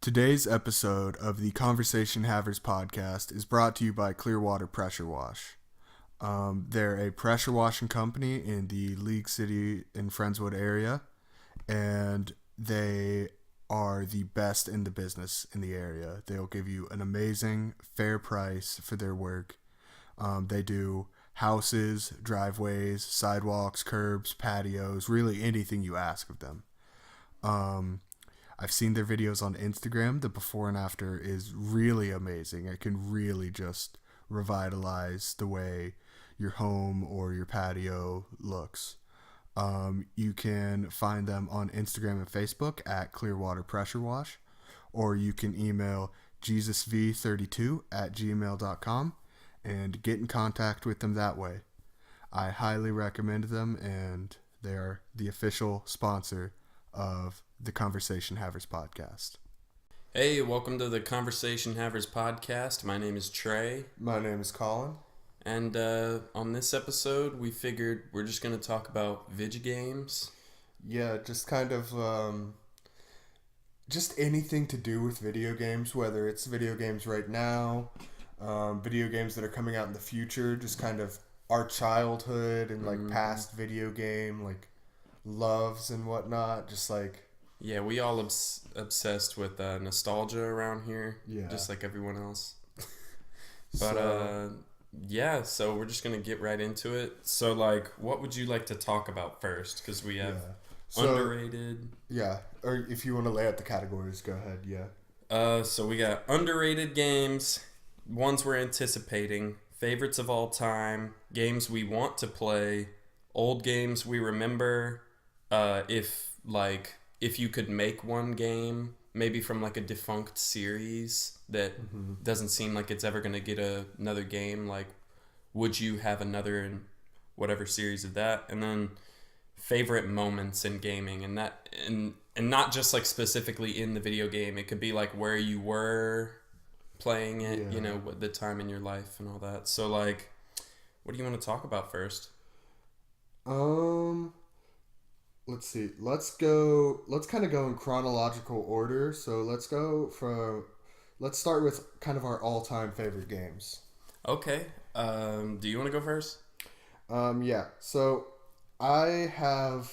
Today's episode of the Conversation Havers podcast is brought to you by Clearwater Pressure Wash. They're a pressure washing company in the League City and Friendswood area, and they are the best in the business in the area. They'll give you an amazing, fair price for their work. They do houses, driveways, sidewalks, curbs, patios, really anything you ask of them. I've seen their videos on Instagram. The before and after is really amazing. It can really just revitalize the way your home or your patio looks. You can find them on Instagram and Facebook at Clearwater Pressure Wash, or you can email jesusv32@gmail.com and get in contact with them that way. I highly recommend them, and they are the official sponsor of the Conversation Havers podcast. Hey, welcome to the Conversation Havers podcast. My name is Trey. My name is Collin. And on this episode, we figured we're just going to talk about video games. Yeah, just kind of just anything to do with video games, whether it's video games right now, video games that are coming out in the future, just kind of our childhood and like past video game like loves and whatnot, just like... Yeah, we all obsessed with nostalgia around here, just like everyone else. But yeah, so we're just going to get right into it. So like, what would you like to talk about first? Because we have underrated. Yeah, or if you want to lay out the categories, go ahead, So we got underrated games, ones we're anticipating, favorites of all time, games we want to play, old games we remember, if you could make one game, maybe from like a defunct series that doesn't seem like it's ever going to get another game, like would you have another in whatever series of that? And then favorite moments in gaming, and that and not just like specifically in the video game. It could be like where you were playing it, you know, the time in your life and all that. So like, what do you want to talk about first? Let's see. Let's kind of go in chronological order. So let's start with kind of our all-time favorite games. Okay. Do you want to go first? Yeah. So I have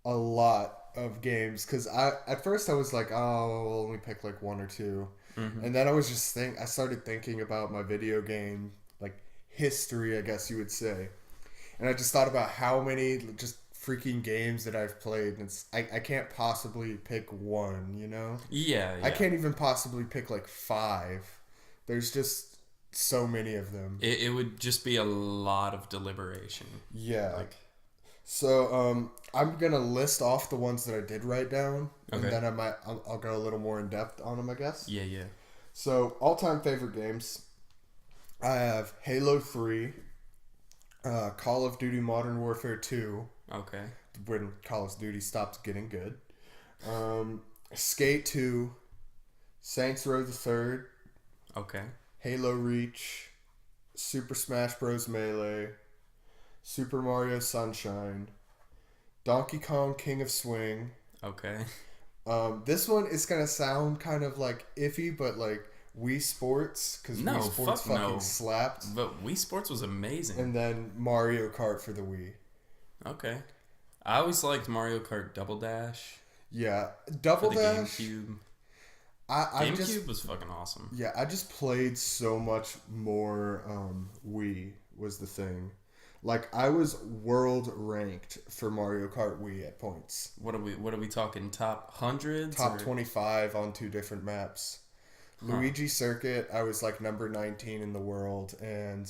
a lot of games because at first I was like, oh, I'll only pick like one or two. And then I started thinking about my video game like history, I guess you would say. And I just thought about how many just freaking games that I've played, and I can't possibly pick one, you know? Yeah. I can't even possibly pick like 5. There's just so many of them. It would just be a lot of deliberation. Yeah. So I'm gonna list off the ones that I did write down, and then I'll go a little more in depth on them, I guess. Yeah. So all-time favorite games, I have Halo 3, Call of Duty Modern Warfare 2. Okay. When Call of Duty stopped getting good. Skate 2, Saints Row the Third. Okay. Halo Reach, Super Smash Bros. Melee, Super Mario Sunshine, Donkey Kong King of Swing. Okay. This one is gonna sound kind of like iffy, but like Wii Sports, because Wii Sports fucking slapped. But Wii Sports was amazing. And then Mario Kart for the Wii. Okay. I always liked Mario Kart Double Dash. Yeah, Double Dash. GameCube. GameCube was fucking awesome. Yeah, I just played so much more Wii was the thing. Like, I was world ranked for Mario Kart Wii at points. What are we talking? Top hundreds? Top 25 on 2 different maps. Luigi Circuit, I was like number 19 in the world, and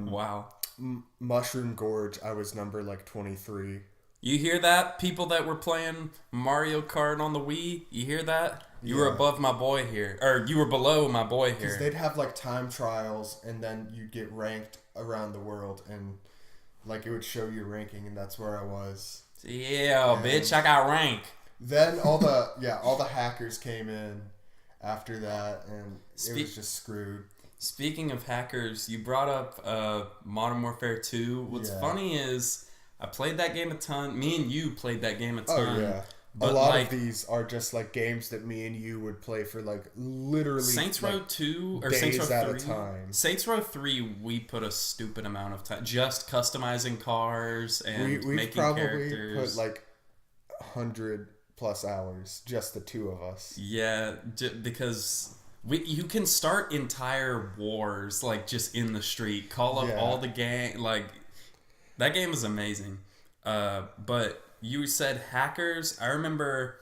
wow. Mushroom Gorge, I was number like 23. You hear that? People that were playing Mario Kart on the Wii, you hear that? You were above my boy here. Or you were below my boy here. Because they'd have like time trials, and then you'd get ranked around the world, and like it would show your ranking, and that's where I was. Yeah, bitch, I got rank. Then all the hackers came in after that, and it was just screwed. Speaking of hackers, you brought up Modern Warfare 2. What's funny is I played that game a ton. Me and you played that game a ton. Oh, yeah. But a lot like, of these are just like games that me and you would play for like literally Saints Row 2 or days Saints Row at 3. a time. Saints Row 3, we put a stupid amount of time just customizing cars and We've making probably characters. put like 100+ hours, just the two of us. Yeah, because you can start entire wars like just in the street, call up all the gang. Like that game is amazing. But you said hackers. I remember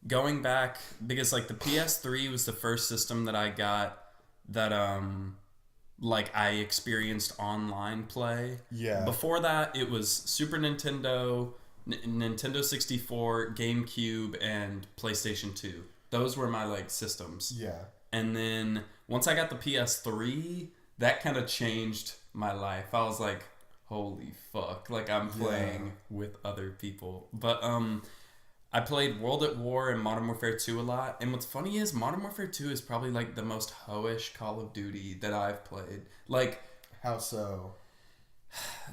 going back because like the PS3 was the first system that I got that like I experienced online play. Yeah. Before that, it was Super Nintendo, Nintendo 64, GameCube, and PlayStation 2. Those were my like systems. Yeah. And then once I got the PS3, that kind of changed my life. I was like, holy fuck, like I'm playing with other people. But I played World at War and Modern Warfare 2 a lot. And what's funny is Modern Warfare 2 is probably like the most hoish Call of Duty that I've played. Like, how so?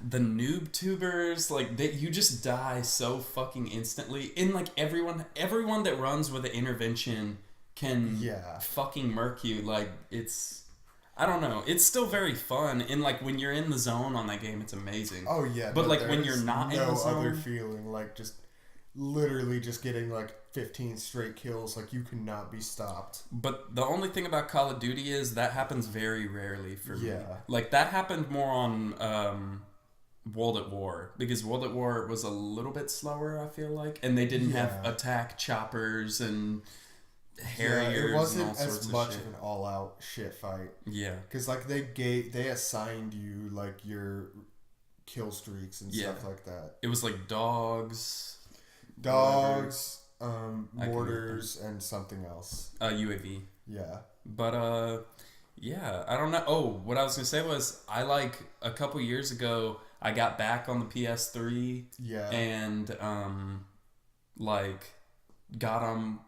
The noob tubers, like you just die so fucking instantly. And like everyone that runs with an intervention can fucking murk you. Like it's, I don't know. It's still very fun, and like when you're in the zone on that game, it's amazing. Oh yeah, but like when you're not in the zone, no other feeling like just literally just getting like 15 straight kills, like you cannot be stopped. But the only thing about Call of Duty is that happens very rarely for me. Yeah. Like that happened more on World at War, because World at War was a little bit slower, I feel like, and they didn't have attack choppers and Harriers. It wasn't and all sorts as much of of an all-out shit fight. Yeah, because like they assigned you like your kill streaks and stuff like that. It was like dogs, mortars, and something else. UAV. Yeah, but yeah, I don't know. Oh, what I was gonna say was I like a couple years ago I got back on the PS3. Yeah, and like got on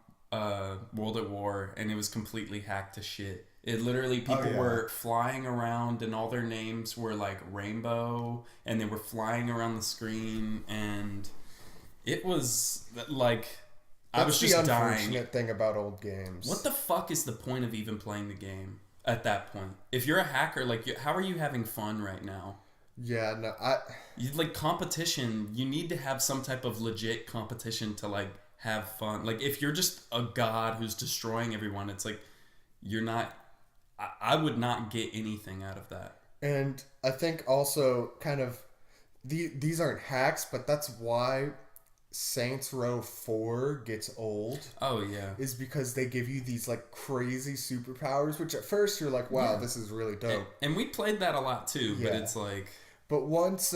World at War, and it was completely hacked to shit. It literally, people were flying around and all their names were like rainbow, and they were flying around the screen, and it was like I was just dying. That's the unfortunate thing about old games. What the fuck is the point of even playing the game at that point? If you're a hacker, like how are you having fun right now? Yeah, no, like competition, you need to have some type of legit competition to like have fun. Like if you're just a god who's destroying everyone, it's like you're not. I would not get anything out of that. And I think also kind of these aren't hacks, but that's why Saints Row 4 gets old. Oh yeah, is because they give you these like crazy superpowers, which at first you're like, wow, this is really dope. And we played that a lot too, but it's like. But once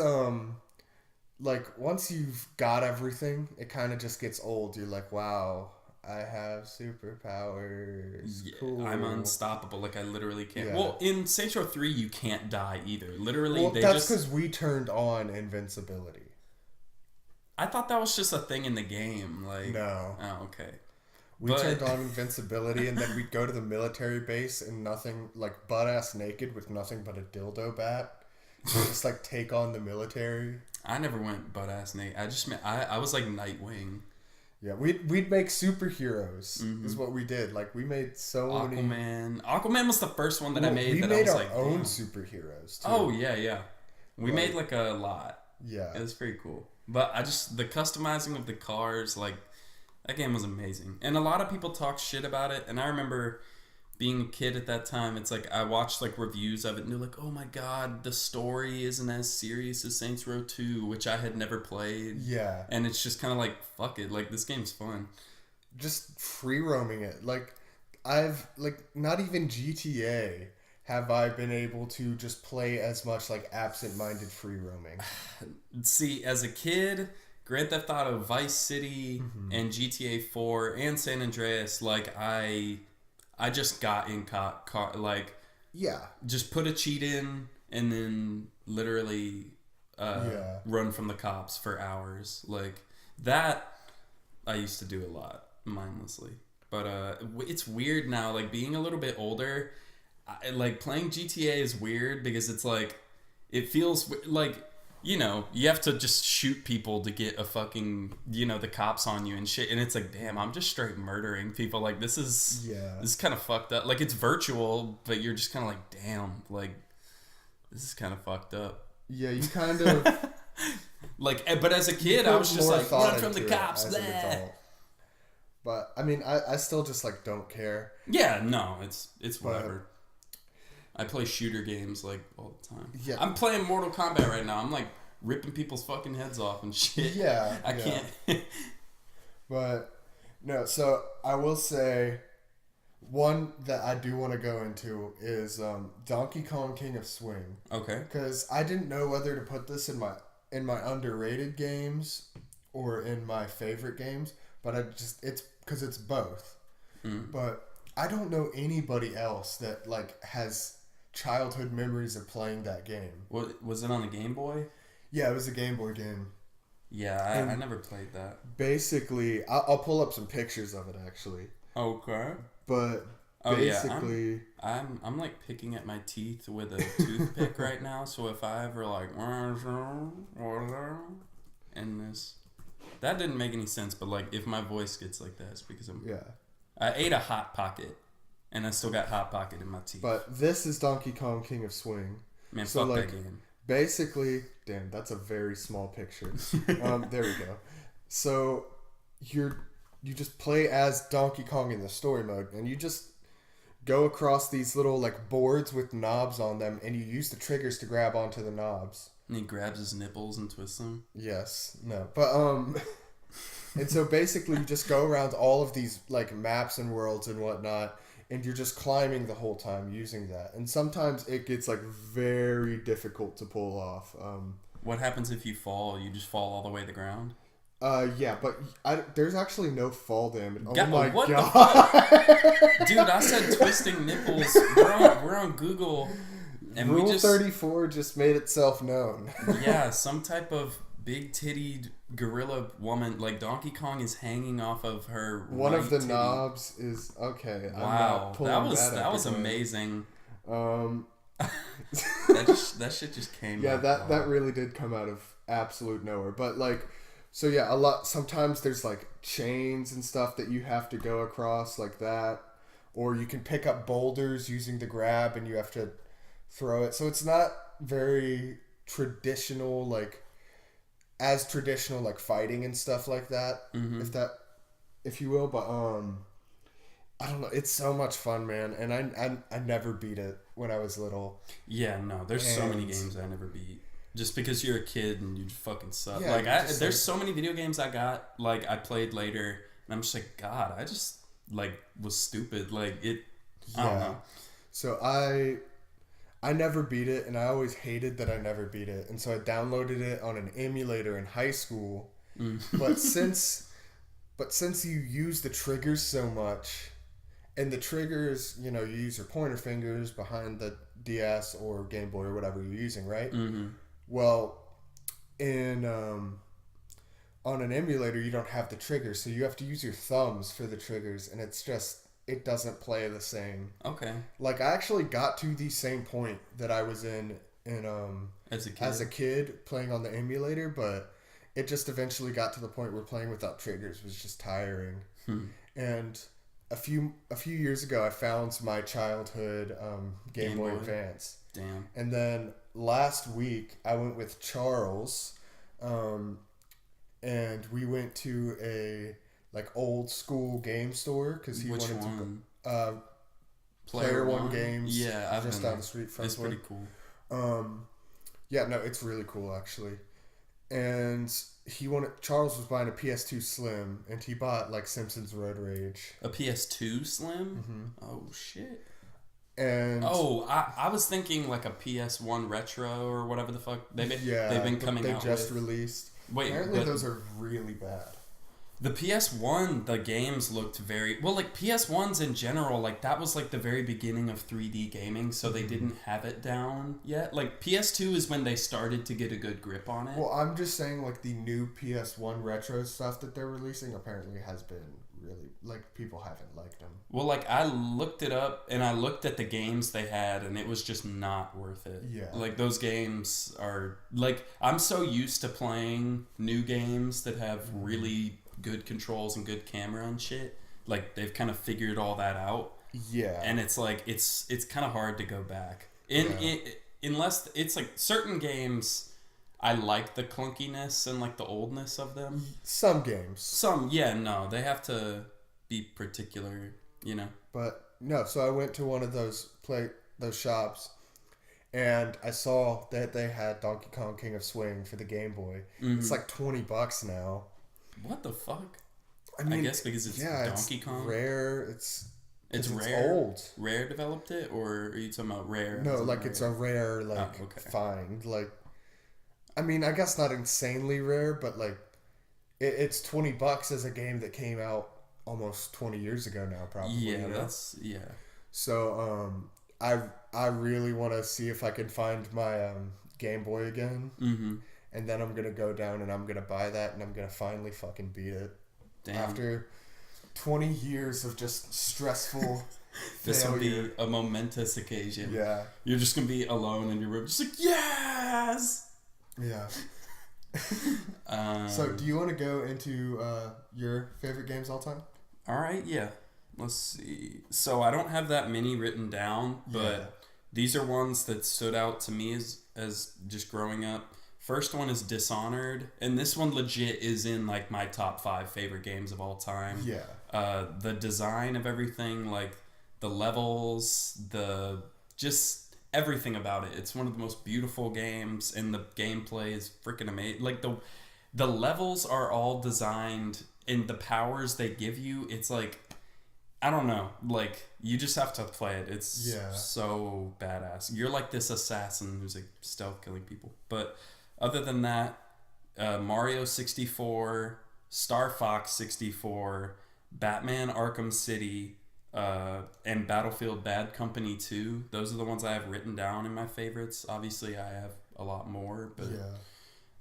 you've got everything, it kind of just gets old. You're like, wow, I have superpowers. Yeah, cool. I'm unstoppable. Like I literally can't. Yeah. Well, in Saints Row 3, you can't die either. Literally, well, that's because we turned on invincibility. I thought that was just a thing in the game. Like no. Oh, okay. We turned on invincibility, and then we'd go to the military base and nothing, like butt ass naked with nothing but a dildo bat. Just like take on the military. I never went butt ass naked. I was like Nightwing. Yeah, we'd make superheroes. Is what we did. Like we made so many. Aquaman was the first one that I made. We that made I was our like, own superheroes too. Oh yeah. We made like a lot. Yeah, it was pretty cool. But the customizing of the cars, like that game was amazing. And a lot of people talk shit about it. And I remember being a kid at that time, it's like I watched like reviews of it and they're like, oh my god, the story isn't as serious as Saints Row 2, which I had never played. Yeah. And it's just kind of like, fuck it, like this game's fun. Just free roaming it. Like I've like not even GTA have I been able to just play as much like absent-minded free roaming. See, as a kid, Grand Theft Auto Vice City and GTA 4 and San Andreas, like I just got in like just put a cheat in and then literally run from the cops for hours. Like that I used to do a lot mindlessly. But it's weird now, like being a little bit older, like playing GTA is weird because it's like it feels like you know, you have to just shoot people to get a fucking, you know, the cops on you and shit. And it's like, damn, I'm just straight murdering people. Like, this is kind of fucked up. Like, it's virtual, but you're just kind of like, damn, like, this is kind of fucked up. Yeah, you kind of... like, but as a kid, I was just like, run from the cops. As an adult. But, I mean, I still just, like, don't care. Yeah, no, it's whatever. I play shooter games, like, all the time. Yeah. I'm playing Mortal Kombat right now. I'm, like, ripping people's fucking heads off and shit. Yeah. I can't. But, no, so I will say, one that I do want to go into is Donkey Kong King of Swing. Okay. Because I didn't know whether to put this in my underrated games or in my favorite games, but it's because it's both. Mm. But I don't know anybody else that like has childhood memories of playing that game. What was it on the Game Boy? Yeah, it was a Game Boy game. Yeah, I never played that. Basically, I'll pull up some pictures of it actually. Okay. But basically, I'm like picking at my teeth with a toothpick right now. So if I ever like and this, that didn't make any sense. But like if my voice gets like that, it's because I ate a Hot Pocket, and I still got Hot Pocket in my teeth. But this is Donkey Kong King of Swing. Man, so fuck that game. Basically, damn, that's a very small picture. There we go. So you just play as Donkey Kong in the story mode, and you just go across these little like boards with knobs on them, and you use the triggers to grab onto the knobs. And he grabs his nipples and twists them. Yes, no, but and so basically you just go around all of these like maps and worlds and whatnot, and you're just climbing the whole time using that. And sometimes it gets like very difficult to pull off. What happens if you fall? You just fall all the way to the ground? Yeah, but there's actually no fall damage. Oh my god. The fuck? Dude, I said twisting nipples. We're on Google. And Rule 34 just made itself known. Yeah, some type of big-tittied gorilla woman, like Donkey Kong is hanging off of her One of the titty. knobs is, okay. Wow, that was amazing. That shit just came out. Yeah, that really did come out of absolute nowhere. But like, so yeah, sometimes there's like chains and stuff that you have to go across like that. Or you can pick up boulders using the grab and you have to throw it. So it's not very traditional, like as traditional like fighting and stuff like that, if you will. But I don't know, it's so much fun, man, and I never beat it when I was little. Yeah, no, there's so many games I never beat just because you're a kid and you fucking suck. Yeah, like there's so many video games I got like I played later and I'm just like, god, I just like was stupid. Like it I don't know. So I never beat it, and I always hated that I never beat it. And so I downloaded it on an emulator in high school. But since you use the triggers so much, and the triggers, you know, you use your pointer fingers behind the DS or Game Boy or whatever you're using, right? Mm-hmm. Well, on an emulator, you don't have the triggers, so you have to use your thumbs for the triggers, and it doesn't play the same. Okay. Like, I actually got to the same point that I was in as a kid playing on the emulator, but it just eventually got to the point where playing without triggers was just tiring. And a few years ago, I found my childhood Game Boy Advance. Damn. And then last week, I went with Charles, and we went to a like old school game store because he wanted to Player One Games. Yeah, I've just been down the street. It's pretty cool. Yeah, no, it's really cool actually. And Charles was buying a PS2 Slim, and he bought like Simpsons Road Rage. A PS2 Slim? Mm-hmm. Oh shit. And I was thinking like a PS1 Retro or whatever the fuck they've been coming out with. They just released. Wait, apparently those are really bad. The PS1, the games looked very... Well, like, PS1s in general, like, that was, like, the very beginning of 3D gaming, so they didn't have it down yet. Like, PS2 is when they started to get a good grip on it. Well, I'm just saying, like, the new PS1 retro stuff that they're releasing apparently has been really like people haven't liked them. Well, like I looked it up and I looked at the games they had and it was just not worth it. Yeah. Like those games are like I'm so used to playing new games that have really good controls and good camera and shit. Like they've kind of figured all that out. Yeah. And it's like it's kind of hard to go back. Unless it's like certain games I like the clunkiness and like the oldness of them. Some games. They have to be particular, you know. But no, so I went to one of those shops, and I saw that they had Donkey Kong King of Swing for the Game Boy. Mm-hmm. It's like $20 now. What the fuck? I mean, I guess because it's Donkey Kong. Rare. It's Rare. Old. Rare developed it, or are you talking about Rare? No, like it's a rare find. Like, I mean, I guess not insanely rare, but like, it's $20 as a game that came out almost 20 years ago now, probably. Yeah, So, I really want to see if I can find my Game Boy again. Mm-hmm. And then I'm gonna go down and I'm gonna buy that and I'm gonna finally fucking beat it. Damn. After 20 years of just stressful this will be a momentous occasion. Yeah. You're just gonna be alone in your room, just like yes. Yeah. So, do you want to go into your favorite games all time? All right, yeah. Let's see. So, I don't have that many written down, but these are ones that stood out to me as just growing up. First one is Dishonored, and this one legit is in like my top 5 favorite games of all time. Yeah. The design of everything, like the levels, just everything about it. It's one of the most beautiful games, and the gameplay is freaking amazing. Like the levels are all designed, and the powers they give you, it's like, I don't know, like you just have to play it. It's so badass. You're like this assassin who's like stealth killing people. But other than that, Mario 64, Star Fox 64, Batman Arkham City, and Battlefield Bad Company 2. Those are the ones I have written down in my favorites. Obviously, I have a lot more, but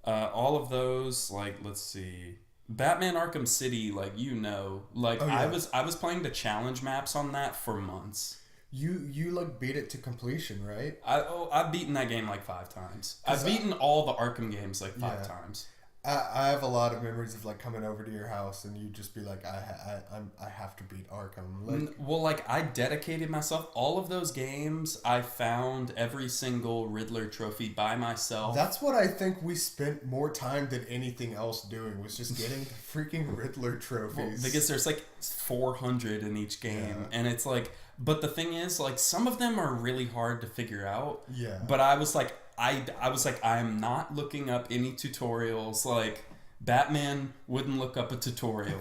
all of those, like, let's see. Batman Arkham City, like, I was playing the challenge maps on that for months. You like beat it to completion, right? I've beaten that game like 5 times. I've beaten all the Arkham games like 5 times. I have a lot of memories of like coming over to your house and you just be like, I have to beat Arkham. Like, I dedicated myself. All of those games, I found every single Riddler trophy by myself. That's what I think we spent more time than anything else doing, was just getting the freaking Riddler trophies. Well, because there's like 400 in each game, and it's like, but the thing is, like, some of them are really hard to figure out. Yeah. But I was like, I'm not looking up any tutorials. Like, Batman wouldn't look up a tutorial.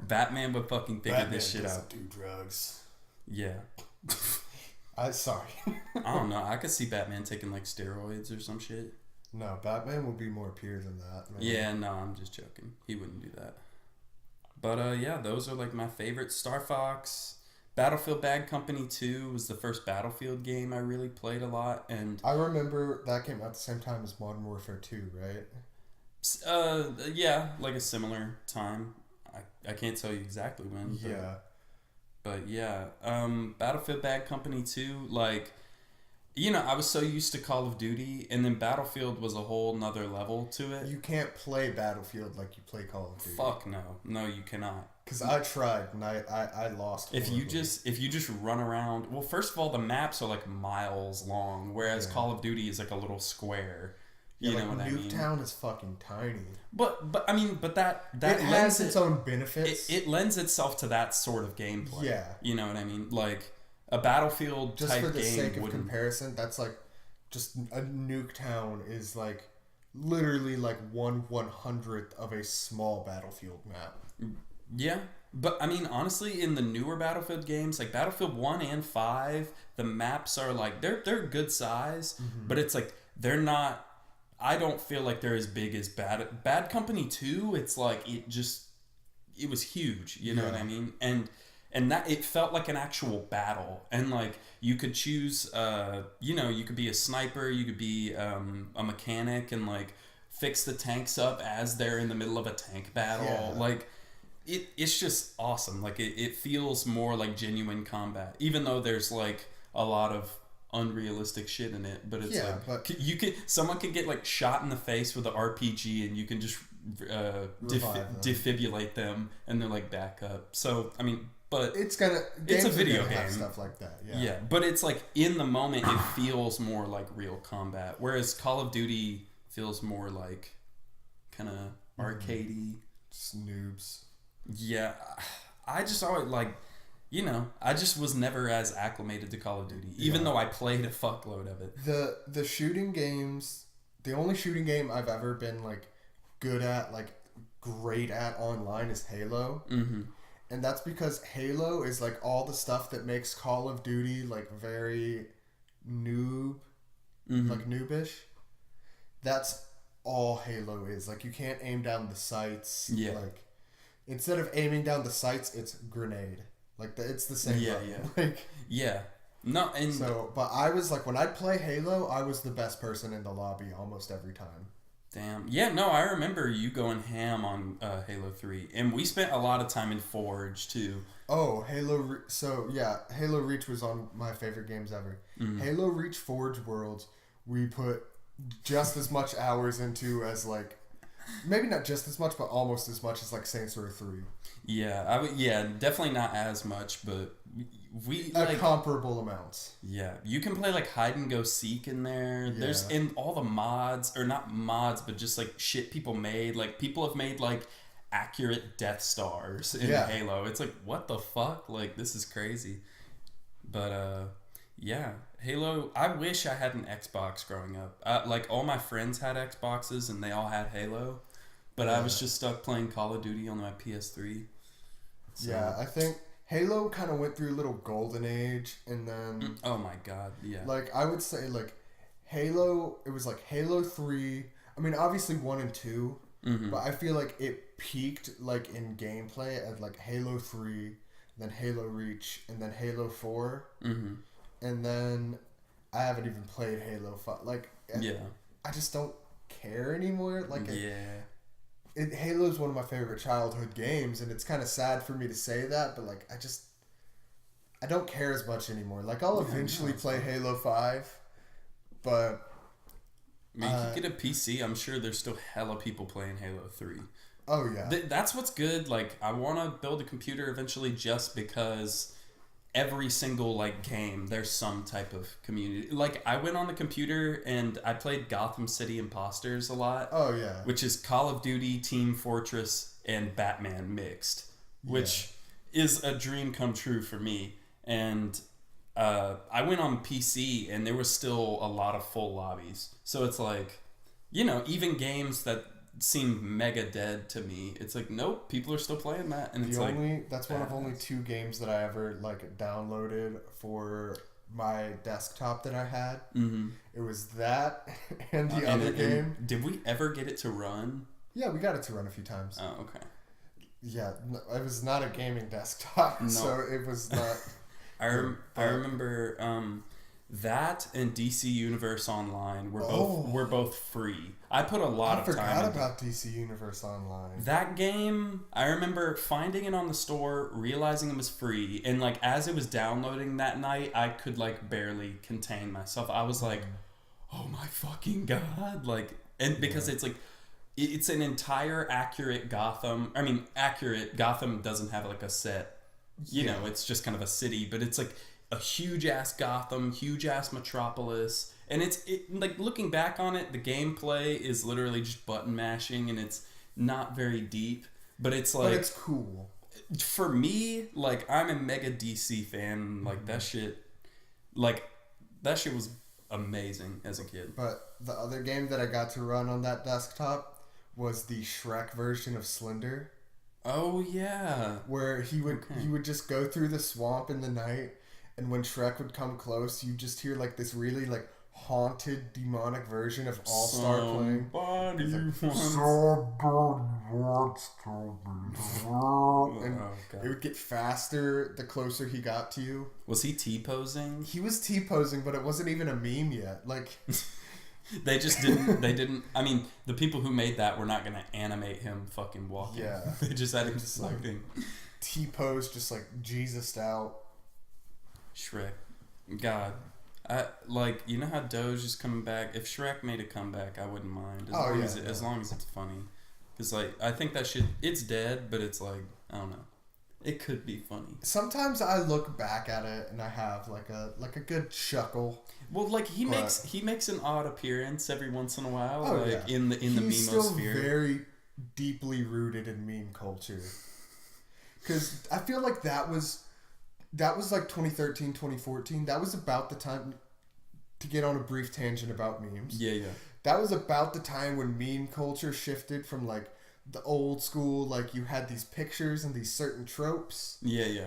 Batman would fucking figure this shit out. Do drugs. Yeah. Sorry. I don't know. I could see Batman taking like steroids or some shit. No, Batman would be more pure than that, man. Yeah, no, I'm just joking. He wouldn't do that. But yeah, those are like my favorites. Star Fox. Battlefield Bad Company 2 was the first Battlefield game I really played a lot, and I remember that came out at the same time as Modern Warfare 2, right? Yeah, like a similar time. I can't tell you exactly when. But yeah, Battlefield Bad Company 2, like, you know, I was so used to Call of Duty, and then Battlefield was a whole nother level to it. You can't play Battlefield like you play Call of Duty. Fuck no. No, you cannot. Because I tried, and I lost. If you just run around... Well, first of all, the maps are like miles long, whereas Call of Duty is like a little square. You know what I mean? Nuketown is fucking tiny. But I mean, that it has its own benefits. It lends itself to that sort of gameplay. Yeah. You know what I mean? Like, a Battlefield type game. Just for the sake of comparison, that's like, just a Nuketown is like literally like 1/100th of a small Battlefield map. Yeah, but I mean, honestly, in the newer Battlefield games, like Battlefield 1 and 5, the maps are like, they're good size, but it's like, they're not, I don't feel like they're as big as Bad Company 2. It's like, it was huge, you know what I mean? And that, it felt like an actual battle, and like, you could choose, you could be a sniper, you could be a mechanic, and like, fix the tanks up as they're in the middle of a tank battle, like, it's just awesome. Like it feels more like genuine combat, even though there's like a lot of unrealistic shit in it. But it's like someone could get like shot in the face with an RPG, and you can just defibrillate them, and they're like back up. So I mean, but it's a video game, stuff like that. Yeah, but it's like in the moment it feels more like real combat, whereas Call of Duty feels more like kind of arcadey. Just noobs. Yeah, I just always like, I just was never as acclimated to Call of Duty, even though I played a fuckload of it. The shooting games, the only shooting game I've ever been like good at, like great at online is Halo. Mm-hmm. And that's because Halo is like all the stuff that makes Call of Duty like very like noobish. That's all Halo is. Like you can't aim down the sights. Yeah. Like instead of aiming down the sights, it's grenade. Like it's the same. Yeah, button. yeah. Like yeah. No, and so, but I was like when I'd play Halo, I was the best person in the lobby almost every time. Damn. Yeah, no, I remember you going ham on Halo 3. And we spent a lot of time in Forge, too. Oh, Halo... So, yeah, Halo Reach was on my favorite games ever. Mm-hmm. Halo Reach Forge Worlds, we put just as much hours into as, like... Maybe not just as much, but almost as much as, like, Saints Row 3. Yeah, definitely not as much, but we like comparable amounts. Yeah, you can play like hide and go seek in there. Yeah. There's in all the mods, or not mods, but just like shit people made. Like people have made like accurate Death Stars in Halo. It's like what the fuck? Like this is crazy. But yeah, Halo. I wish I had an Xbox growing up. Like all my friends had Xboxes and they all had Halo, but I was just stuck playing Call of Duty on my PS3. So. Yeah, I think Halo kind of went through a little golden age, and then... Oh my god, yeah. Like, I would say, like, Halo... It was, like, Halo 3... I mean, obviously 1 and 2, but I feel like it peaked, like, in gameplay at, like, Halo 3, then Halo Reach, and then Halo 4. Mm-hmm. And then I haven't even played Halo 5. Like, I just don't care anymore. Like, Halo is one of my favorite childhood games, and it's kind of sad for me to say that, but like I don't care as much anymore. Like I'll eventually play Halo 5, but I mean, you get a PC, I'm sure there's still hella people playing Halo 3. Oh yeah. That's what's good. Like I want to build a computer eventually just because every single like game there's some type of community. Like I went on the computer and I played Gotham City Imposters a lot. Oh yeah. Which is Call of Duty, Team Fortress, and Batman mixed, which is a dream come true for me. And I went on PC and there was still a lot of full lobbies. So it's like, even games that seem mega dead to me, it's like nope, people are still playing that, and it's that's one of only 2 games that I ever like downloaded for my desktop that I had. Mm-hmm. It was that and the other game. Did we ever get it to run? Yeah, we got it to run a few times. Oh, okay. Yeah, it was not a gaming desktop, so it was not. I remember that and DC Universe Online were both free. I put a lot of time. I forgot about DC Universe Online. That game, I remember finding it on the store, realizing it was free, and like as it was downloading that night, I could like barely contain myself. I was like, "Oh my fucking god!" Like, and because it's like, it's an entire accurate Gotham. I mean, accurate Gotham doesn't have like a set. It's just kind of a city, but it's like a huge ass Gotham, huge ass metropolis. And it's like looking back on it, the gameplay is literally just button mashing, and it's not very deep. But it's like, but it's cool. For me, like I'm a mega DC fan. Like that shit was amazing as a kid. But the other game that I got to run on that desktop was the Shrek version of Slender. Oh yeah, where he would just go through the swamp in the night, and when Shrek would come close, you just hear like this really like haunted demonic version of All Star playing. Somebody wants to be. And it would get faster the closer he got to you. Was he T-posing? He was T-posing, but it wasn't even a meme yet. Like They just didn't. They didn't. I mean, the people who made that were not gonna animate him fucking walking. Yeah. They just had him Just floating. T-pose, just like Jesus out. Shrek, God, I like. You know how Doge is coming back. If Shrek made a comeback, I wouldn't mind as long as it's funny. Because like I think that shit. It's dead, but it's like I don't know. It could be funny. Sometimes I look back at it and I have like a good chuckle. Well, like he makes an odd appearance every once in a while, Oh, like yeah. in the He's still memosphere. very deeply rooted in meme culture. Because I feel like that was like 2013, 2014. That was about the time, to get on a brief tangent about memes. Yeah. That was about the time when meme culture shifted from like the old school, like you had these pictures and these certain tropes. Yeah.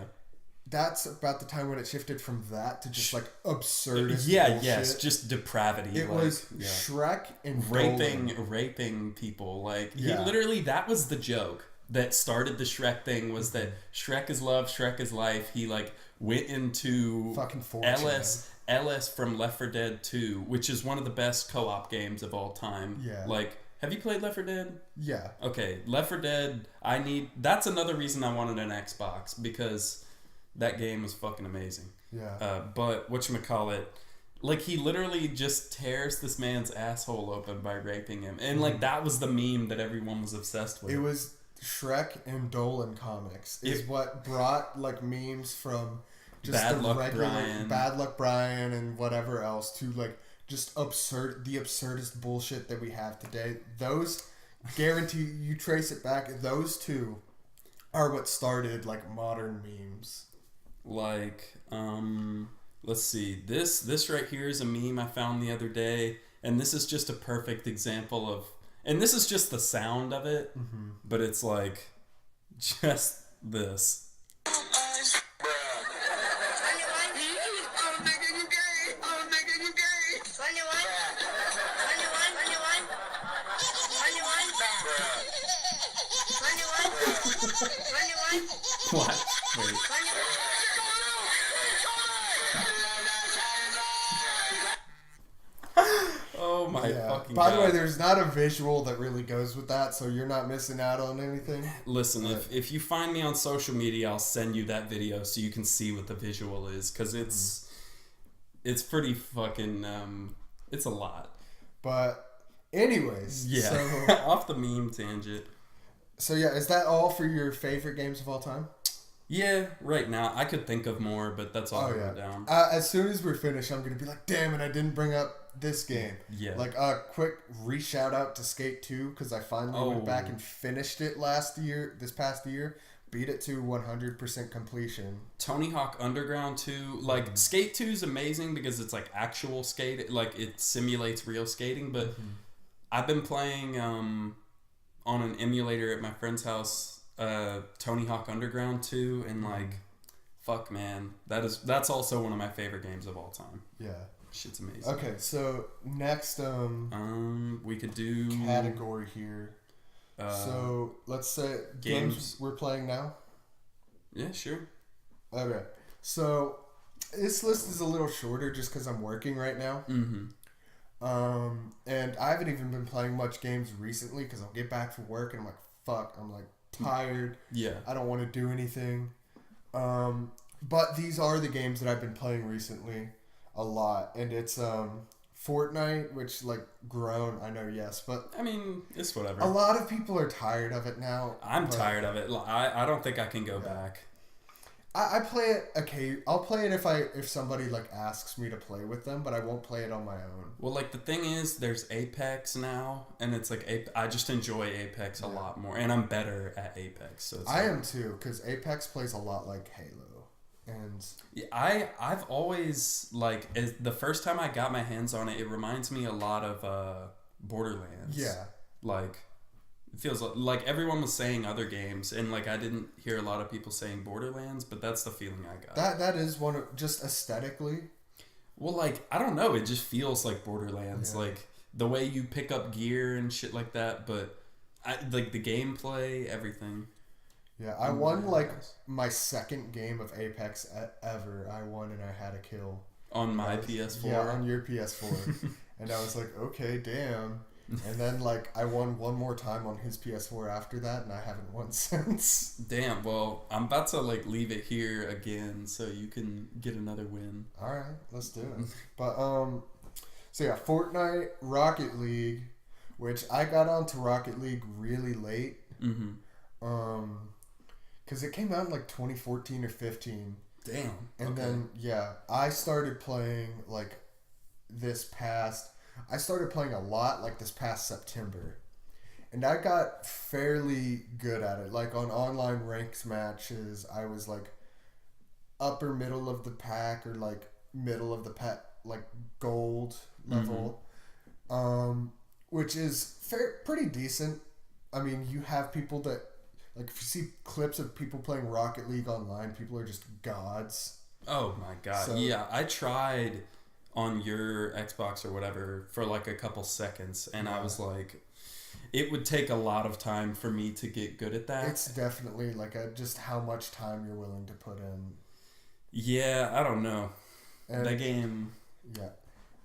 That's about the time when it shifted from that to just like absurdist bullshit. Yes, just depravity. It was Shrek and raping people. Like he Yeah. literally, that was the joke that started the Shrek thing, was that Shrek is love, Shrek is life. He like went into fucking LS from Left 4 Dead 2, which is one of the best co-op games of all time. Yeah. Like, have you played Left 4 Dead? Yeah. Okay, Left 4 Dead, that's another reason I wanted an Xbox, because that game was fucking amazing. Yeah. But whatchamacallit, like he literally just tears this man's asshole open by raping him. And like that was the meme that everyone was obsessed with. It was Shrek and Dolan comics what brought like memes from just Bad the Luck regular Brian. Bad Luck Brian and whatever else to like just the absurdist bullshit that we have today. Those, guarantee you trace it back, those two are what started like modern memes. Like, let's see. This right here is a meme I found the other day, and this is just a perfect example of, and this is just the sound of it, but it's like just this. What? Wait. Oh my fucking By God. the way, there's not a visual that really goes with that, so you're not missing out on anything. Listen, if you find me on social media, I'll send you that video so you can see what the visual is, because it's pretty fucking it's a lot. But anyways, Yeah. So, Off the meme tangent. so yeah, is that all for your favorite games of all time? Yeah, right now I could think of more, but that's all I wrote down. As soon as we're finished, I'm gonna be like, damn it, I didn't bring up this game. Yeah. Like a quick re-shout out to Skate 2, because I finally went back and finished it this past year. Beat it to 100% completion. Tony Hawk Underground 2, like Skate 2 is amazing because it's like actual skate, like it simulates real skating, but I've been playing on an emulator at my friend's house, Tony Hawk Underground 2, and like fuck man, that's also one of my favorite games of all time. Yeah. Shit's amazing. Okay, so next we could do category here. So let's say games we're playing now. Yeah, sure. Okay, so this list is a little shorter just because I'm working right now. And I haven't even been playing much games recently because I'll get back from work and I'm like, fuck, I'm like tired. Yeah. I don't want to do anything. But these are the games that I've been playing recently a lot, and it's Fortnite, which like grown, I know, yes, but I mean, it's whatever. A lot of people are tired of it now. I'm tired of it. I don't think I can go back. I play it. Okay, I'll play it if somebody like asks me to play with them, but I won't play it on my own. Well, like the thing is, there's Apex now, and it's like I just enjoy Apex a lot more, and I'm better at Apex. So it's I am too, because Apex plays a lot like Halo, and I've always like the first time I got my hands on it, it reminds me a lot of Borderlands. Yeah, like. It feels like everyone was saying other games, and like I didn't hear a lot of people saying Borderlands, but that's the feeling I got. That is one of, just aesthetically. Well, like I don't know, it just feels like Borderlands, like the way you pick up gear and shit like that. But like the gameplay, everything. Yeah, I won like my second game of Apex ever. I won and I had a kill on my PS4. Yeah, on your PS4. And I was like, okay, damn. And then, like, I won one more time on his PS4 after that, and I haven't won since. Damn, well, I'm about to, like, leave it here again so you can get another win. Alright, let's do it. But, so yeah, Fortnite, Rocket League, which I got onto Rocket League really late. Because it came out in, like, 2014 or 15. Damn. And then, yeah, I started playing, like, I started playing a lot like this past September, and I got fairly good at it. Like on online ranks matches, I was like upper middle of the pack or like middle of the pack, like gold level, which is pretty decent. I mean, you have people that like if you see clips of people playing Rocket League online, people are just gods. Oh my god! So, yeah, I tried on your Xbox or whatever for like a couple seconds, and I was like, it would take a lot of time for me to get good at that. It's definitely like just how much time you're willing to put in. Yeah, I don't know. And that game. Yeah,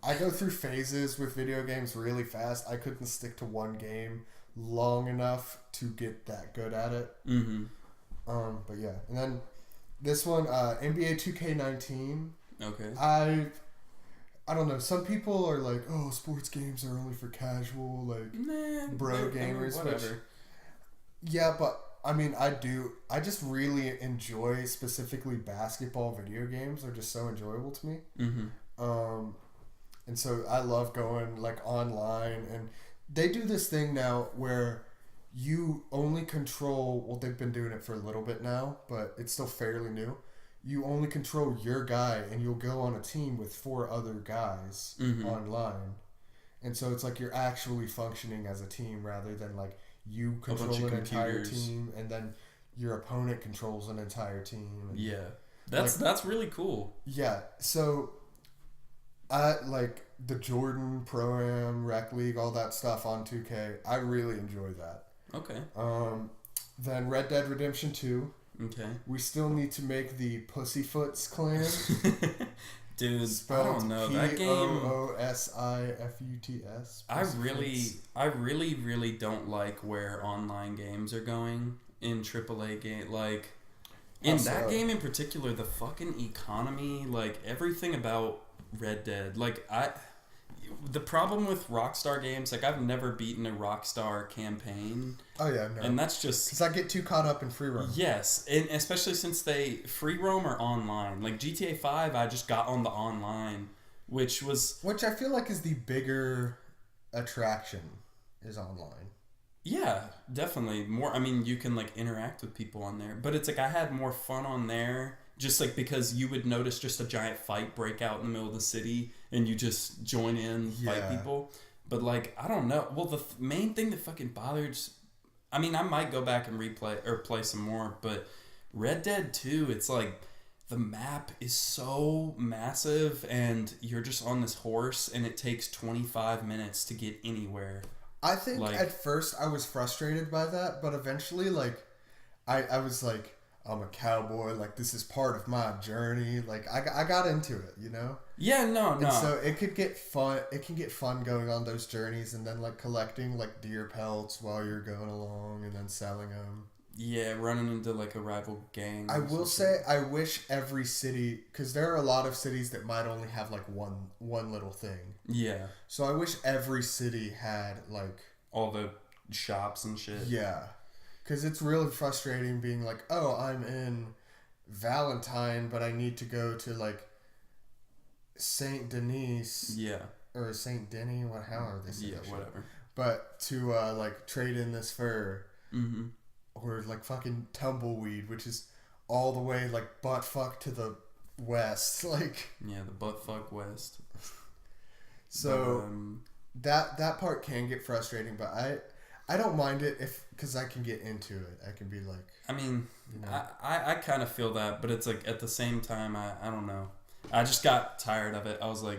I go through phases with video games really fast. I couldn't stick to one game long enough to get that good at it. But yeah, and then this one, NBA 2K19. Okay. I don't know. Some people are like, "Oh, sports games are only for casual, like bro gamers." Whatever. Yeah, but I mean, I just really enjoy specifically basketball video games. They're just so enjoyable to me. And so I love going like online, and they do this thing now where you only control. Well, they've been doing it for a little bit now, but it's still fairly new. You only control your guy, and you'll go on a team with 4 other guys online. And so it's like you're actually functioning as a team rather than like you control an entire team and then your opponent controls an entire team. And yeah. That's really cool. Yeah. So I like the Jordan Pro-Am, Rec League, all that stuff on 2K. I really enjoy that. Okay. Then Red Dead Redemption 2. Okay. We still need to make the Pussyfoots clan. Dude, I don't know. That game Poosifuts. I really don't like where online games are going in AAA game. Like in that game in particular, the fucking economy, like everything about Red Dead, like the problem with Rockstar games, like I've never beaten a Rockstar campaign. Oh yeah, no. And that's just because I get too caught up in free roam. Yes, and especially since they free roam or online. Like GTA 5, I just got on the online, which I feel like is the bigger attraction is online. Yeah, definitely more. I mean, you can like interact with people on there, but it's like I had more fun on there. Just like because you would notice just a giant fight break out in the middle of the city and you just join in, fight people. But like, I don't know. Well, the main thing that fucking bothers... I mean, I might go back and replay or play some more, but Red Dead 2, it's like the map is so massive and you're just on this horse and it takes 25 minutes to get anywhere. I think like, at first I was frustrated by that, but eventually like I was like... I'm a cowboy, like this is part of my journey. Like I got into it, you know? Yeah, no. And so it could get fun. It can get fun going on those journeys and then like collecting like deer pelts while you're going along and then selling them. Yeah, running into like a rival gang. I will say I wish every city, because there are a lot of cities that might only have like one little thing. Yeah. So I wish every city had like all the shops and shit. Yeah. Because it's really frustrating being like, oh, I'm in Valentine, but I need to go to, like, St. Denis. Yeah. Or St. Denis, however they say that. Yeah, whatever. But to, like, trade in this fur. Mm-hmm. Or, like, fucking Tumbleweed, which is all the way, like, butt-fuck to the west. Like... Yeah, the butt-fuck west. So, that part can get frustrating, but I don't mind it because I can get into it. I can be like... I mean, you know. I kind of feel that, but it's like at the same time, I don't know. I just got tired of it. I was like,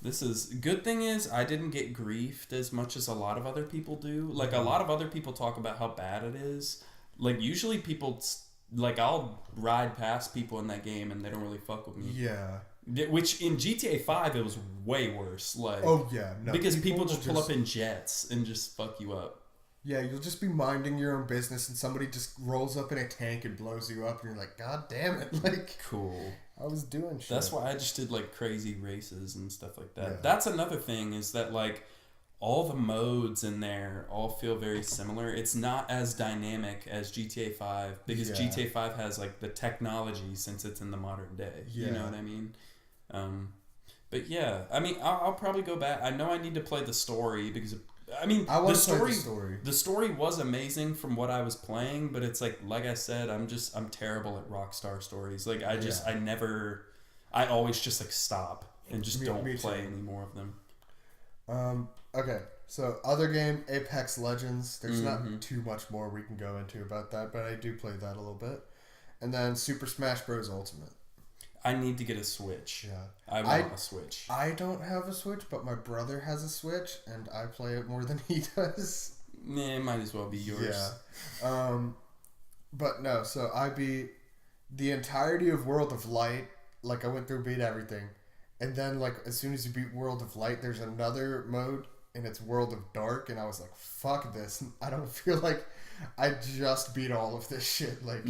this is... Good thing is, I didn't get griefed as much as a lot of other people do. Like, a lot of other people talk about how bad it is. Like, usually people... Like, I'll ride past people in that game and they don't really fuck with me. Yeah. Which in GTA 5 it was way worse. Like, oh yeah, no, because people just pull up in jets and just fuck you up. Yeah, you'll just be minding your own business and somebody just rolls up in a tank and blows you up and you're like, God damn it. Like, cool. I was doing shit. That's why I just did like crazy races and stuff like that. Yeah. That's another thing is that like all the modes in there all feel very similar. It's not as dynamic as GTA 5 because GTA 5 has like the technology since it's in the modern day. Yeah. You know what I mean? But yeah, I mean, I'll probably go back. I know I need to play the story because I mean, the story was amazing from what I was playing, but it's like I said, I'm terrible at Rockstar stories. Like I always just like stop and just don't play any more of them. Okay, so other game, Apex Legends. There's not too much more we can go into about that, but I do play that a little bit. And then Super Smash Bros. Ultimate. I need to get a Switch. Yeah. I want a Switch. I don't have a Switch, but my brother has a Switch, and I play it more than he does. Yeah, it might as well be yours. Yeah. But no, so I beat the entirety of World of Light. Like, I went through, beat everything. And then, like, as soon as you beat World of Light, there's another mode, and it's World of Dark, and I was like, fuck this. I don't feel like I just beat all of this shit. Like...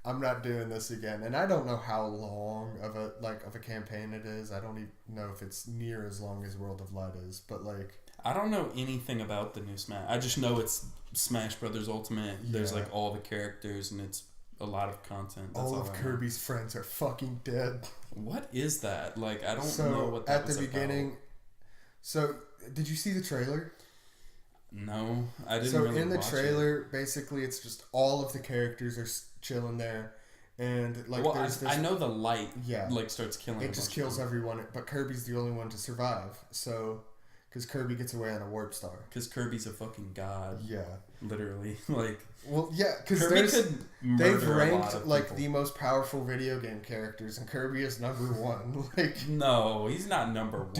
I'm not doing this again, and I don't know how long of a campaign it is. I don't even know if it's near as long as World of Light is, but like I don't know anything about the new Smash. I just know it's Smash Brothers Ultimate. Yeah. There's like all the characters, and it's a lot of content. That's all of Kirby's friends are fucking dead. What is that? Like I don't know what that was at the beginning. About. So did you see the trailer? No, I didn't. So really in the watch trailer, basically, it's just all of the characters are chilling there, and like there's this. I know the light. Yeah, like starts killing. It just kills everyone, but Kirby's the only one to survive. So, because Kirby gets away on a warp star. Because Kirby's a fucking god. Yeah, literally. Like. Well, yeah, because they've ranked like the most powerful video game characters, and Kirby is number one. Like, no, he's not number one.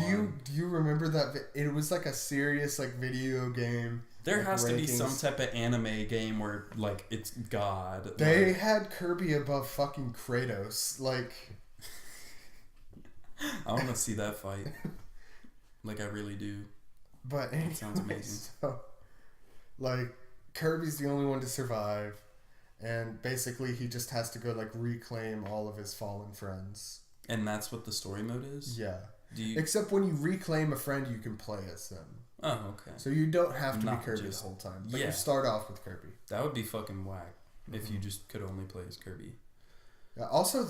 Do you remember that? It was like a serious like video game. There like, has rankings. To be some type of anime game where like it's God. They had Kirby above fucking Kratos. Like, I want to see that fight. Like I really do. But anyway, it sounds amazing. So, like. Kirby's the only one to survive, and basically he just has to go like reclaim all of his fallen friends. And that's what the story mode is? Yeah. Except when you reclaim a friend, you can play as them. Oh, okay. So you don't have to be Kirby the whole time. But you start off with Kirby. That would be fucking whack if you just could only play as Kirby. Yeah, also,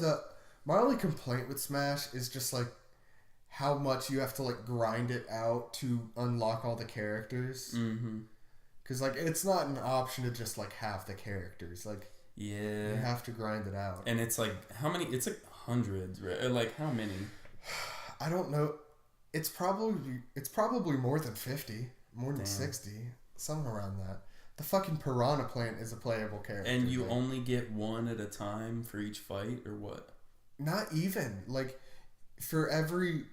my only complaint with Smash is just like how much you have to like grind it out to unlock all the characters. Mm-hmm. Because, like, it's not an option to just, like, have the characters. Like, yeah. You have to grind it out. And it's, like, how many? It's, like, hundreds, right? Or, like, how many? I don't know. It's probably more than 50. More than 60. Somewhere around that. The fucking Piranha Plant is a playable character. And you only get one at a time for each fight, or what? Not even. Like, for every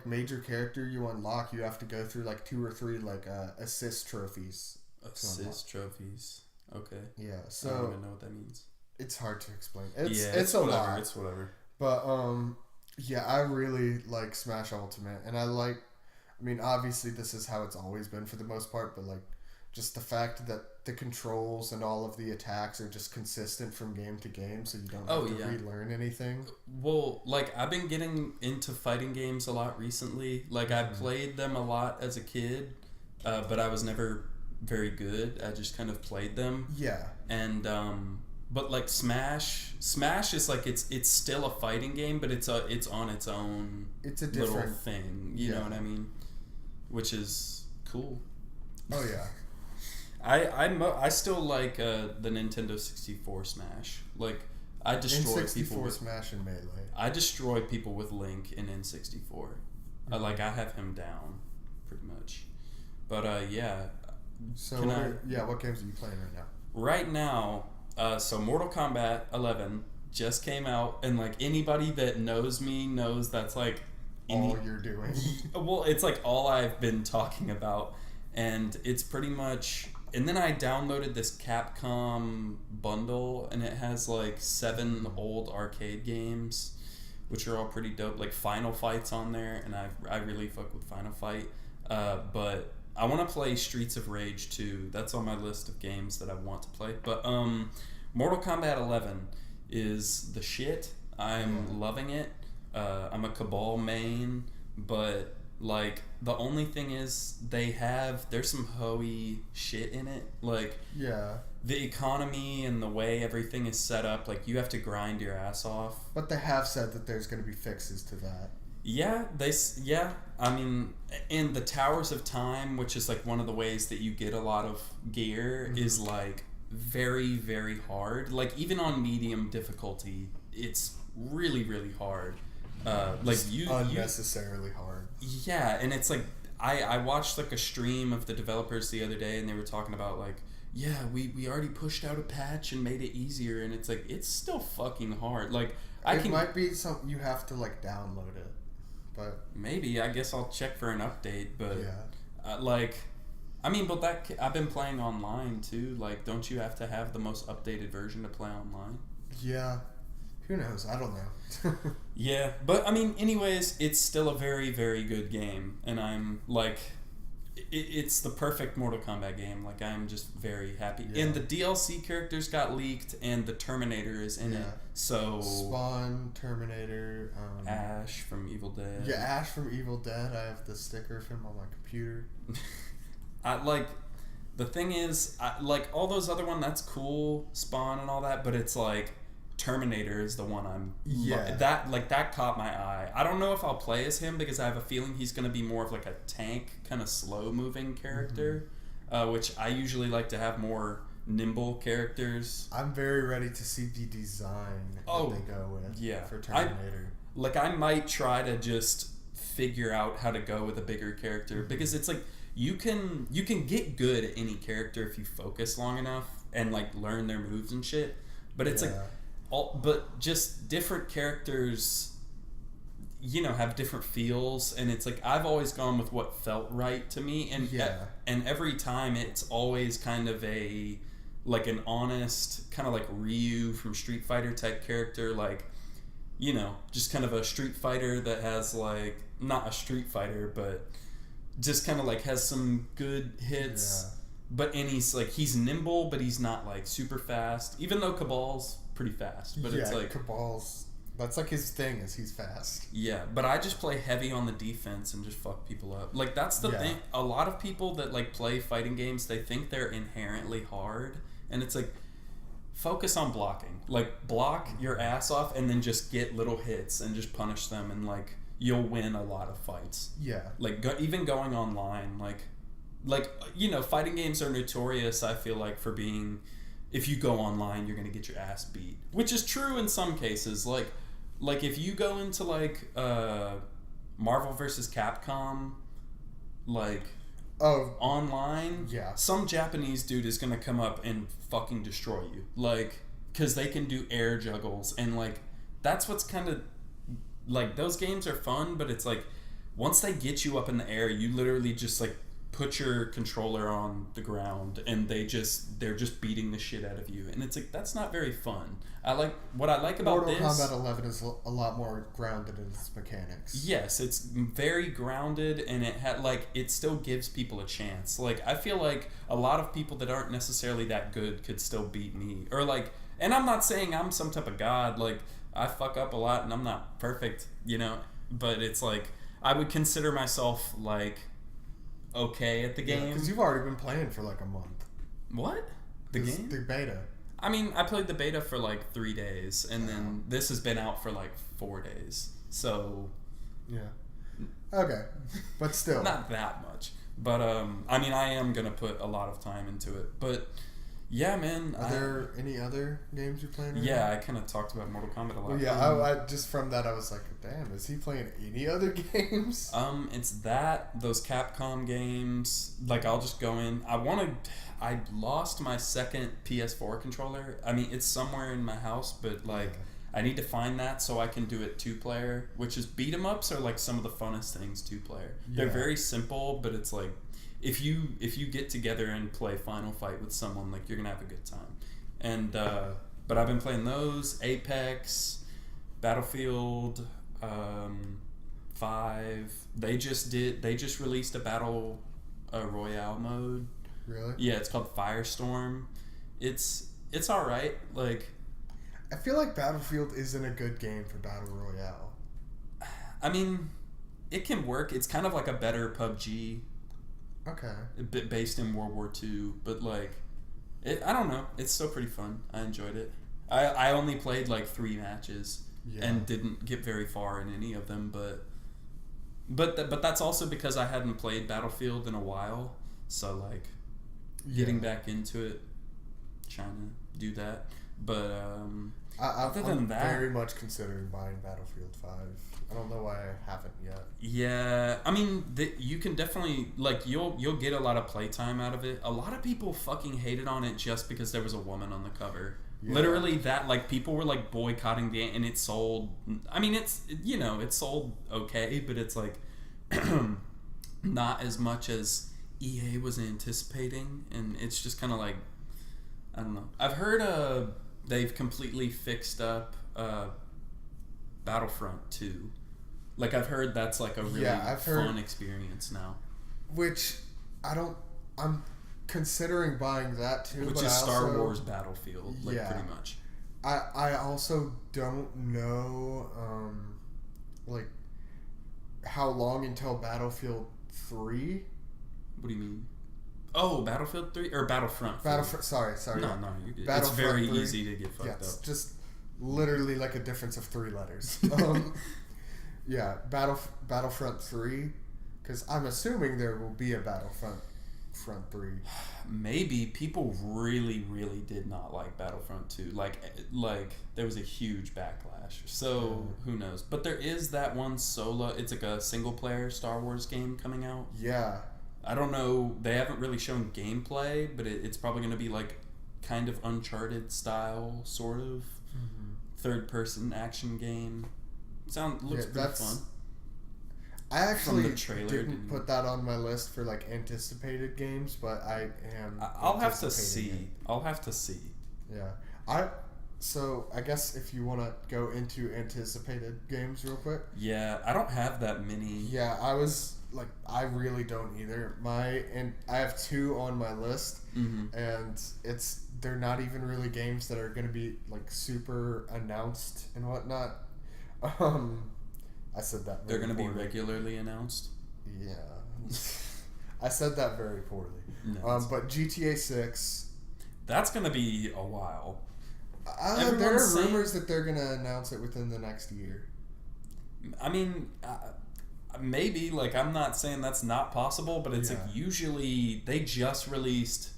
major character you unlock, you have to go through, like, 2 or 3, like, assist trophies. Assist trophies. Okay. Yeah. So I don't even know what that means. It's hard to explain. It's a lot. It's whatever. But yeah, I really like Smash Ultimate, and I mean, obviously this is how it's always been for the most part, but like just the fact that the controls and all of the attacks are just consistent from game to game, so you don't have to relearn anything. Well, like I've been getting into fighting games a lot recently. Like I played them a lot as a kid, but I was never very good. I just kind of played them. Yeah. And but like Smash is like it's still a fighting game, but it's on its own. It's a different little thing. You know what I mean? Which is cool. Oh yeah. I still like the Nintendo 64 Smash. Like I destroy people with Smash and Melee. I destroy people with Link in N64. Mm-hmm. I have him down pretty much. But yeah. So what games are you playing right now? Right now, so Mortal Kombat 11 just came out, and like anybody that knows me knows that's like all you're doing. Well, it's like all I've been talking about, and it's pretty much. And then I downloaded this Capcom bundle, and it has like 7 old arcade games which are all pretty dope. Like Final Fight's on there, and I really fuck with Final Fight. But I want to play Streets of Rage 2. That's on my list of games that I want to play. But Mortal Kombat 11 is the shit. I'm loving it. I'm a Cabal main, but like the only thing is there's some hoey shit in it. Like the economy and the way everything is set up, like you have to grind your ass off. But they have said that there's going to be fixes to that. Yeah. I mean, in the Towers of Time, which is like one of the ways that you get a lot of gear, is like very, very hard. Like even on medium difficulty, it's really, really hard. Like unnecessarily hard. Yeah, and it's like I watched like a stream of the developers the other day, and they were talking about like, yeah, we already pushed out a patch and made it easier, and it's like it's still fucking hard. Like it might be something you have to like download it, but maybe I guess I'll check for an update. But like, I mean, but I've been playing online too. Like, don't you have to have the most updated version to play online? Yeah. Who knows? I don't know. Yeah, but I mean, anyways, it's still a very, very good game, and I'm like, it's the perfect Mortal Kombat game. Like, I'm just very happy. Yeah. And the DLC characters got leaked, and the Terminator is in it. So Spawn, Terminator, Ash from Evil Dead. Yeah, Ash from Evil Dead. I have the sticker of him on my computer. The thing is, like all those other ones, that's cool, Spawn and all that, but it's like Terminator is the one that caught my eye. I don't know if I'll play as him because I have a feeling he's going to be more of like a tank, kind of slow moving character, which I usually like to have more nimble characters. I'm very ready to see the design that they go with for Terminator. I might try to just figure out how to go with a bigger character because it's like you can get good at any character if you focus long enough and like learn their moves and shit. But it's but just different characters, you know, have different feels, and it's like I've always gone with what felt right to me, and and every time it's always kind of an honest kind of like Ryu from Street Fighter type character, like, you know, just kind of a Street Fighter that has like not a Street Fighter, but just kind of like has some good hits. But he's nimble, but he's not like super fast. Even though Cabal's pretty fast, but it's like that's like his thing is he's fast. Yeah, but I just play heavy on the defense and just fuck people up. Like that's the thing. A lot of people that like play fighting games, they think they're inherently hard, and it's like focus on blocking. Like block your ass off, and then just get little hits and just punish them, and like you'll win a lot of fights. Yeah. Like even going online, like, you know, fighting games are notorious, I feel like, for being, if you go online, you're going to get your ass beat. Which is true in some cases. Like if you go into, like, Marvel vs. Capcom, like, online, some Japanese dude is going to come up and fucking destroy you. Like, because they can do air juggles. And, like, that's what's kind of, like, those games are fun, but it's, like, once they get you up in the air, you literally just, like, put your controller on the ground and they're just beating the shit out of you, and it's like that's not very fun. What I like about Mortal Kombat 11 is a lot more grounded in its mechanics. Yes, it's very grounded, and it still gives people a chance. Like I feel like a lot of people that aren't necessarily that good could still beat me, or like, and I'm not saying I'm some type of god. Like I fuck up a lot and I'm not perfect, you know, but it's like I would consider myself like okay at the game. Because you've already been playing for like a month. What? The game? The beta. I mean, I played the beta for like 3 days, and then this has been out for like 4 days. So... yeah. Okay. But still. Not that much. But, I mean, I am going to put a lot of time into it. But, yeah, man. Are there any other games you're playing right now? now? I kind of talked about Mortal Kombat a lot. Yeah, I just from that, I was like, damn, is he playing any other games? It's those Capcom games. Like, I'll just go in. I lost my second PS4 controller. I mean, it's somewhere in my house, but, like, I need to find that so I can do it 2-player, which is beat 'em ups are, like, some of the funnest things 2-player. Yeah. They're very simple, but it's, like, if you get together and play Final Fight with someone, like, you're gonna have a good time. And but I've been playing those, Apex, Battlefield, 5. They just released a battle royale mode. Really? Yeah, it's called Firestorm. It's all right. Like, I feel like Battlefield isn't a good game for battle royale. I mean, it can work. It's kind of like a better PUBG. Okay. Based in World War II, but like, I don't know. It's still pretty fun. I enjoyed it. I only played like 3 matches and didn't get very far in any of them, but that's also because I hadn't played Battlefield in a while. So like, getting back into it, trying to do that. But other than I'm that, very much considering buying Battlefield 5. I don't know why I haven't yet. Yeah, I mean, you can definitely, like, you'll get a lot of playtime out of it. A lot of people fucking hated on it just because there was a woman on the cover. Yeah. Literally, that, like, people were like boycotting the, and it sold. I mean, it sold okay, but it's like not as much as EA was anticipating, and it's just kind of like, I don't know. I've heard they've completely fixed up Battlefront 2. Like, I've heard that's like a really fun experience now. Which I'm considering buying that too. Which is Star Wars Battlefield, like, pretty much. I also don't know like how long until Battlefield 3. What do you mean? Oh, Battlefield 3 or Battlefront 3? Sorry. No, you're good. It's very 3. easy to get fucked up. It's just literally like a difference of 3 letters. Battlefront 3, because I'm assuming there will be a Battlefront 3. Maybe. People really, really did not like Battlefront 2. Like there was a huge backlash. So who knows? But there is that one solo. It's like a single player Star Wars game coming out. Yeah. I don't know. They haven't really shown gameplay, but it's probably going to be like kind of Uncharted style, sort of third person action game. Looks pretty fun. I actually didn't put that on my list for like anticipated games, but I am. I'll have to see. Yeah. So I guess if you want to go into anticipated games real quick. Yeah, I don't have that many. Yeah, I really don't either. I have 2 on my list, and they're not even really games that are going to be like super announced and whatnot. I said that. They're going to be regularly announced. Yeah, I said that very poorly. No, but GTA 6. That's going to be a while. There are rumors that they're going to announce it within the next year. I mean, maybe. Like, I'm not saying that's not possible, but it's like usually they just released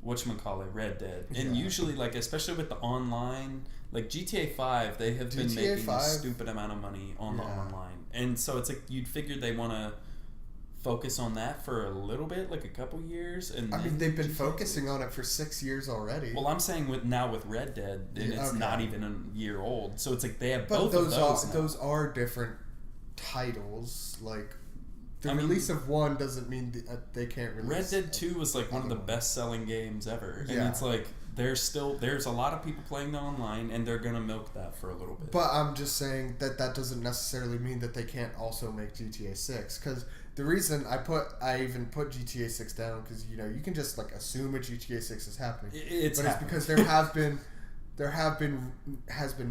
whatchamacallit, Red Dead. And usually, like, especially with the online, like GTA 5, they have been making a stupid amount of money on the online. And so it's like you'd figure they want to focus on that for a little bit, like a couple years. And I mean, they've been focusing on it for 6 years already. Well, I'm saying with Red Dead, and it's not even a year old. So it's like they have both of those now. Those are different titles. Like, the release of one doesn't mean they can't release. Red Dead 2 was like one of the best-selling games ever. And it's like there's a lot of people playing the online, and they're gonna milk that for a little bit. But I'm just saying that doesn't necessarily mean that they can't also make GTA 6. Because the reason I even put GTA 6 down, because you can just like assume a GTA 6 is happening. It's because there has been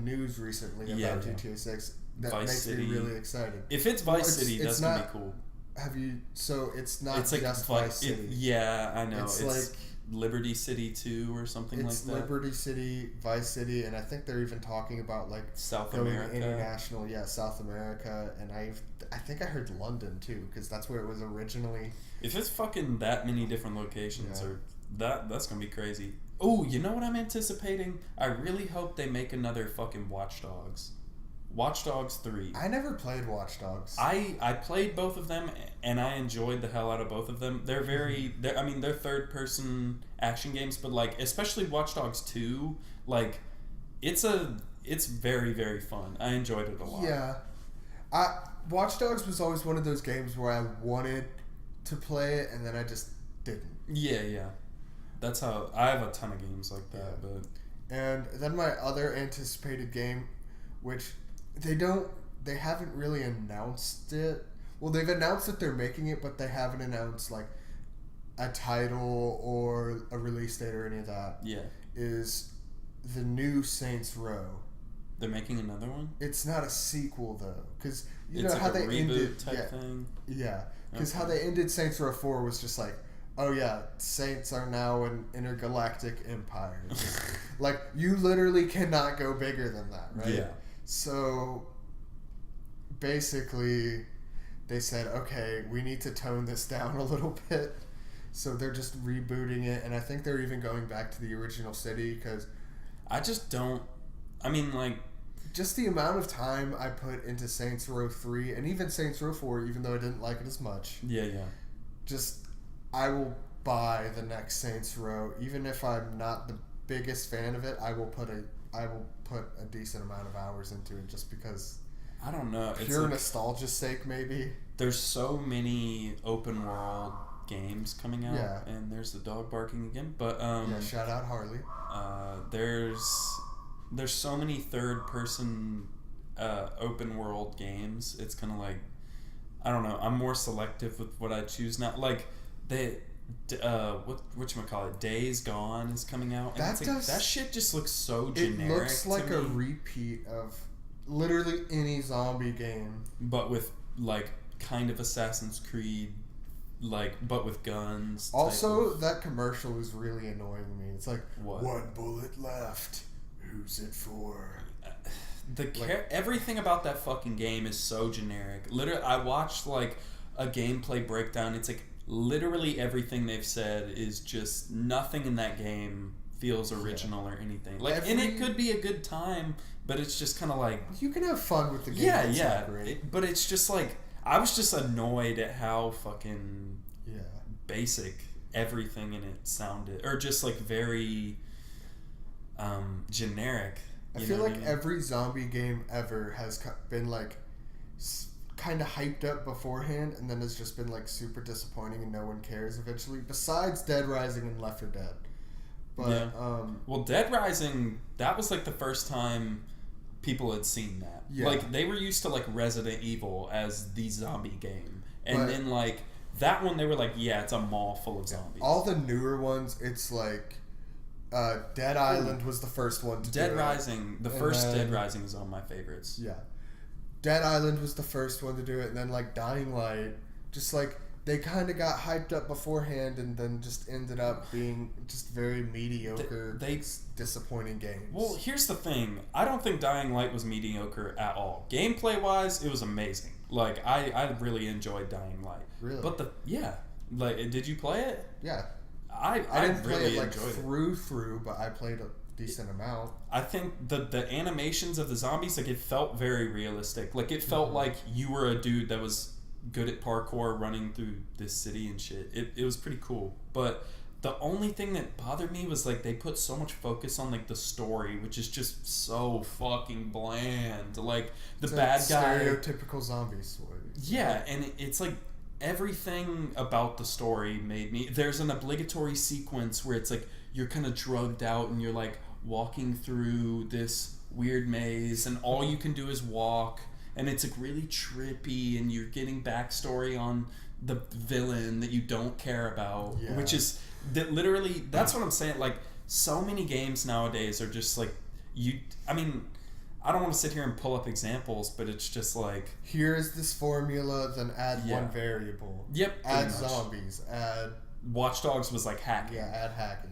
news recently about GTA 6 that Vice makes City. me really excited. If it's Vice City, that's gonna be cool. Have you? So it's not it's like just Vice City. I know. It's like Liberty City 2 or something like that. It's Liberty City, Vice City, and I think they're even talking about like South going America. International, South America, and I think I heard London too, because that's where it was originally. If it's fucking that many different locations, or that's gonna be crazy. Oh, you know what I'm anticipating? I really hope they make another fucking Watch Dogs. Watch Dogs 3. I never played Watch Dogs. I played both of them, and I enjoyed the hell out of both of them. They're they're third person action games, but like especially Watch Dogs 2, like it's very, very fun. I enjoyed it a lot. Yeah. Watch Dogs was always one of those games where I wanted to play it, and then I just didn't. Yeah. That's how I have a ton of games like that, but and then my other anticipated game, which they don't they haven't really announced it. Well, they've announced that they're making it, but they haven't announced like a title or a release date or any of that. Yeah. Is the new Saints Row. They're making another one? It's not a sequel though, because you it's know like how a they reboot ended type thing. Yeah, because Okay. how they ended Saints Row 4 was just like, oh yeah, Saints are now an intergalactic empire. Like you literally cannot go bigger than that, right? Yeah. So basically, they said, okay, we need to tone this down a little bit. So they're just rebooting it, and I think they're even going back to the original city because I just don't. I mean, like, just the amount of time I put into Saints Row 3 and even Saints Row 4, even though I didn't like it as much. yeah. Just, I will buy the next Saints Row, even if I'm not the biggest fan of it. I will put a decent amount of hours into it just because. I don't know. Pure It's like, nostalgia's sake, maybe. there's so many open world games coming out, Yeah. and there's the dog barking again. But Yeah, shout out Harley. There's so many third person open world games. It's kind of like, I don't know. I'm more selective with what I choose now. Like whatchamacallit, Days Gone is coming out, and that shit just looks so generic. It looks like to a me, repeat of literally any zombie game, but with like kind of Assassin's Creed, like, but with guns. Also, that commercial was really annoying me. It's like, What? one bullet left. Who's it for? Everything about that fucking game is so generic. Literally, I watched like a gameplay breakdown. It's like literally everything they've said is just nothing in that game feels original or anything. Like, and it could be a good time, but it's just kind of like, you can have fun with the game. yeah. But it's just like, I was just annoyed at how fucking basic everything in it sounded, or just like very generic. I feel like every zombie game ever has been like kind of hyped up beforehand, and then has just been like super disappointing, and no one cares eventually. Besides Dead Rising and Left 4 Dead, but well, Dead Rising, that was like the first time people had seen that. Yeah. Like, they were used to like Resident Evil as the zombie game, and then like that one, they were like, yeah, it's a mall full of zombies. All the newer ones, it's like Dead Island was the first one to Dead do Rising. it. The first Dead Rising is one of my favorites. Yeah. Dead Island was the first one to do it, and then like Dying Light, just like they kind of got hyped up beforehand, and then just ended up being just very mediocre, disappointing games. Well, here's the thing. I don't think Dying Light was mediocre at all. Gameplay wise, it was amazing. Like, I really enjoyed Dying Light. Really? But like, did you play it? Yeah. I didn't play really it like enjoyed through, but I played a decent amount. I think the animations of the zombies, like, it felt very realistic. Like, it felt like you were a dude that was good at parkour running through this city and shit. It was pretty cool. But the only thing that bothered me was like they put so much focus on like the story, which is just so fucking bland. Like the bad guy, stereotypical zombie story. Yeah, and it's like everything about the story made me. There's an obligatory sequence where it's like you're kind of drugged out and you're like walking through this weird maze, and all you can do is walk. And it's like really trippy, and you're getting backstory on the villain that you don't care about, which is that literally, that's what I'm saying. Like, so many games nowadays are just like, I mean, I don't want to sit here and pull up examples, but it's just like, here's this formula, then add one variable. Yep. Add zombies. Add. Watch Dogs was like hacking. Yeah, add hacking.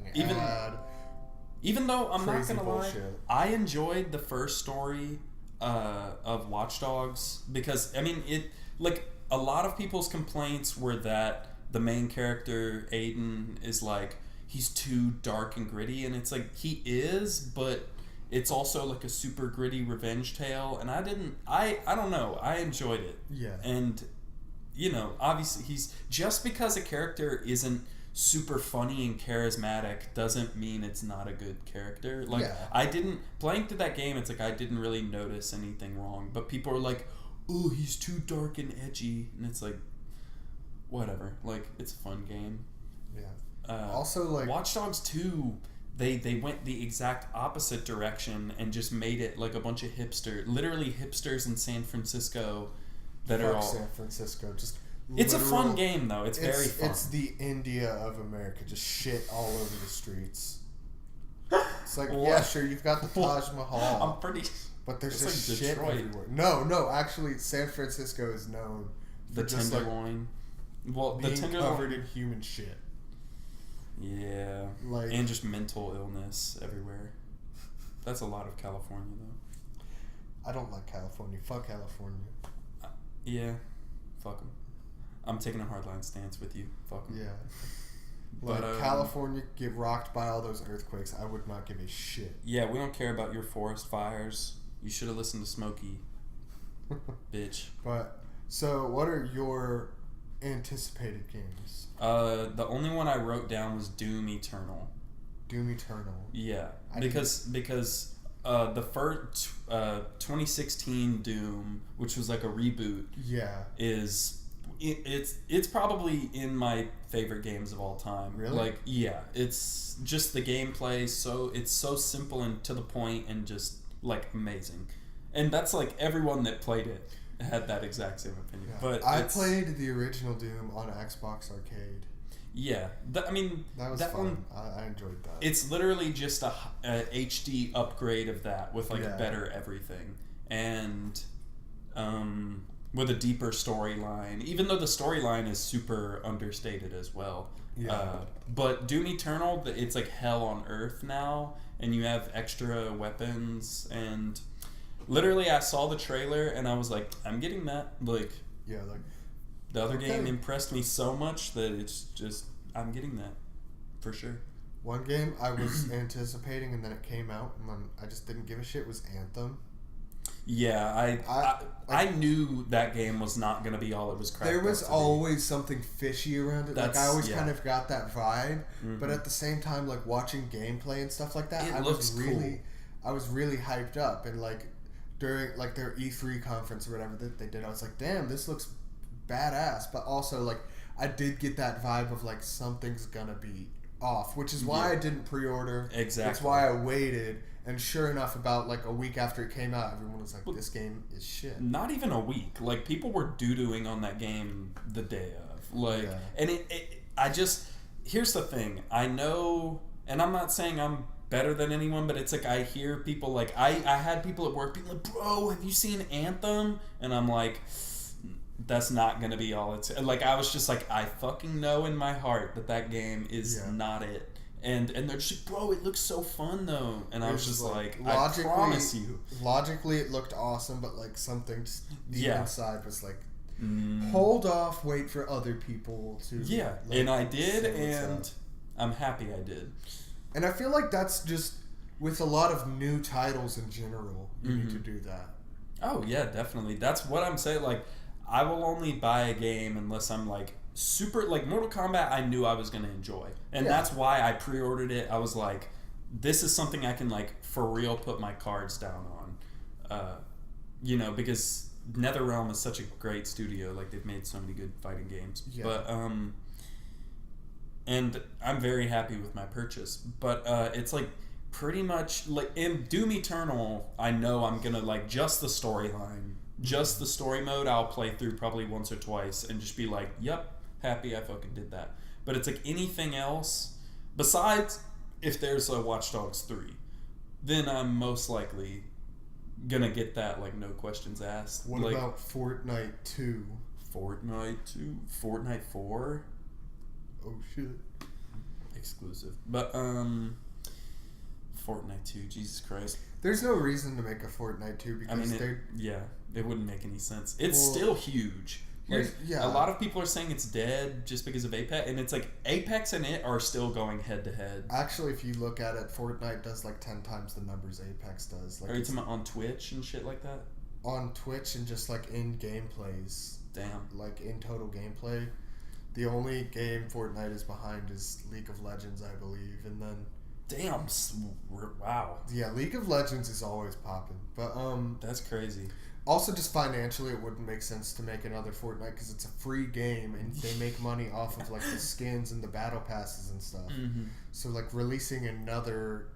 Even though I'm not gonna lie, bullshit. I enjoyed the first story of Watch Dogs, because I mean, it, like, a lot of people's complaints were that the main character Aiden is like, he's too dark and gritty, and it's like, he is, but it's also like a super gritty revenge tale, and I don't know, I enjoyed it. Yeah. And you know, obviously, he's just because a character isn't super funny and charismatic doesn't mean it's not a good character. Like, I didn't, playing through that game, it's like I didn't really notice anything wrong, but people are like, oh, he's too dark and edgy, and it's like, whatever. Like, it's a fun game. Yeah. Also, like, Watch Dogs 2, they went the exact opposite direction and just made it like a bunch of literally hipsters in San Francisco that Fuck are all San Francisco. Just It's a fun game though. It's very fun. It's the India of America. Just shit all over the streets. It's like, yeah, sure, you've got the Taj Mahal. I'm pretty. But there's just like shit Detroit. everywhere. No, actually, San Francisco is known for The just Tenderloin. Well, the being Tenderloin. covered in human shit. Yeah. Like, And just mental illness everywhere. That's a lot of California though. I don't like California. Fuck California. Yeah. Fuck them. I'm taking a hardline stance with you. Fuck them. Yeah. Like, But, California get rocked by all those earthquakes. I would not give a shit. Yeah, we don't care about your forest fires. You should have listened to Smokey. Bitch. But, so, what are your anticipated games? The only one I wrote down was Doom Eternal. Doom Eternal. Yeah. Because the first 2016 Doom, which was like a reboot, Yeah. it's probably in my favorite games of all time. Really? Like, yeah, it's just the gameplay. It's so simple and to the point and just like amazing. And that's like everyone that played it had that exact same opinion. Yeah. But I played the original Doom on Xbox Arcade. Yeah, that was fun. one. I enjoyed that. It's literally just a HD upgrade of that with like Yeah. better everything and with a deeper storyline. Even though the storyline is super understated as well. Yeah. But Doom Eternal, it's like hell on earth now, and you have extra weapons. And literally, I saw the trailer and I was like, I'm getting that. Like, Yeah, like, the other game impressed me so much that it's just, I'm getting that for sure. one game I was anticipating and then it came out and then I just didn't give a shit was Anthem. Yeah, I knew that game was not going to be all it was cracked There was up to always something fishy around it. Like, I always yeah. kind of got that vibe, but at the same time, like, watching gameplay and stuff like that, It I looks was really hyped up. And, like, during, like, their E3 conference or whatever that they did, I was like, damn, this looks badass. But also, like, I did get that vibe of, like, something's gonna be off, which is why I didn't pre-order. Exactly. That's why I waited. And sure enough, about like a week after it came out, everyone was like, this game is shit. Not even a week. Like, people were doo-dooing on that game the day of. Like, Yeah. and here's the thing. I know, and I'm not saying I'm better than anyone, but it's like I hear people like, I had people at work being like, bro, have you seen Anthem? And I'm like, that's not going to be all it's... Like, I was just like, I fucking know in my heart that game is not it. And they're just like, bro, it looks so fun though. And I was just like, I promise you. Logically, it looked awesome, but like something deep inside was like, hold off, wait for other people to. Yeah, like, and I did, and I'm happy I did. And I feel like that's just with a lot of new titles in general. You need to do that. Oh yeah, definitely. That's what I'm saying. Like, I will only buy a game unless I'm like super, like Mortal Kombat I knew I was going to enjoy, and that's why I pre-ordered it. I was like, this is something I can like for real put my cards down on, because NetherRealm is such a great studio. Like, they've made so many good fighting games. But and I'm very happy with my purchase. But it's like pretty much like in Doom Eternal, I know I'm gonna like just the storyline, just the story mode. I'll play through probably once or twice and just be like, yep, happy I fucking did that. But it's like anything else besides if there's a Watch Dogs 3, then I'm most likely gonna get that, like, no questions asked. What like, about Fortnite 2? Fortnite 2? Fortnite 4? Oh shit. Exclusive. But Fortnite 2, Jesus Christ. There's no reason to make a Fortnite 2 because it wouldn't make any sense. It's still huge. Like, a lot of people are saying it's dead just because of Apex, and it's like Apex and it are still going head to head. Actually, if you look at it, Fortnite does like 10 times the numbers Apex does. Like, are you talking about on Twitch and shit like that? On Twitch and just like in gameplays. Damn. Like in total gameplay. The only game Fortnite is behind is League of Legends, I believe, and then... Damn. Wow. Yeah, League of Legends is always popping, but that's crazy. Also, just financially, it wouldn't make sense to make another Fortnite because it's a free game and they make money off of like the skins and the battle passes and stuff. Mm-hmm. So like releasing another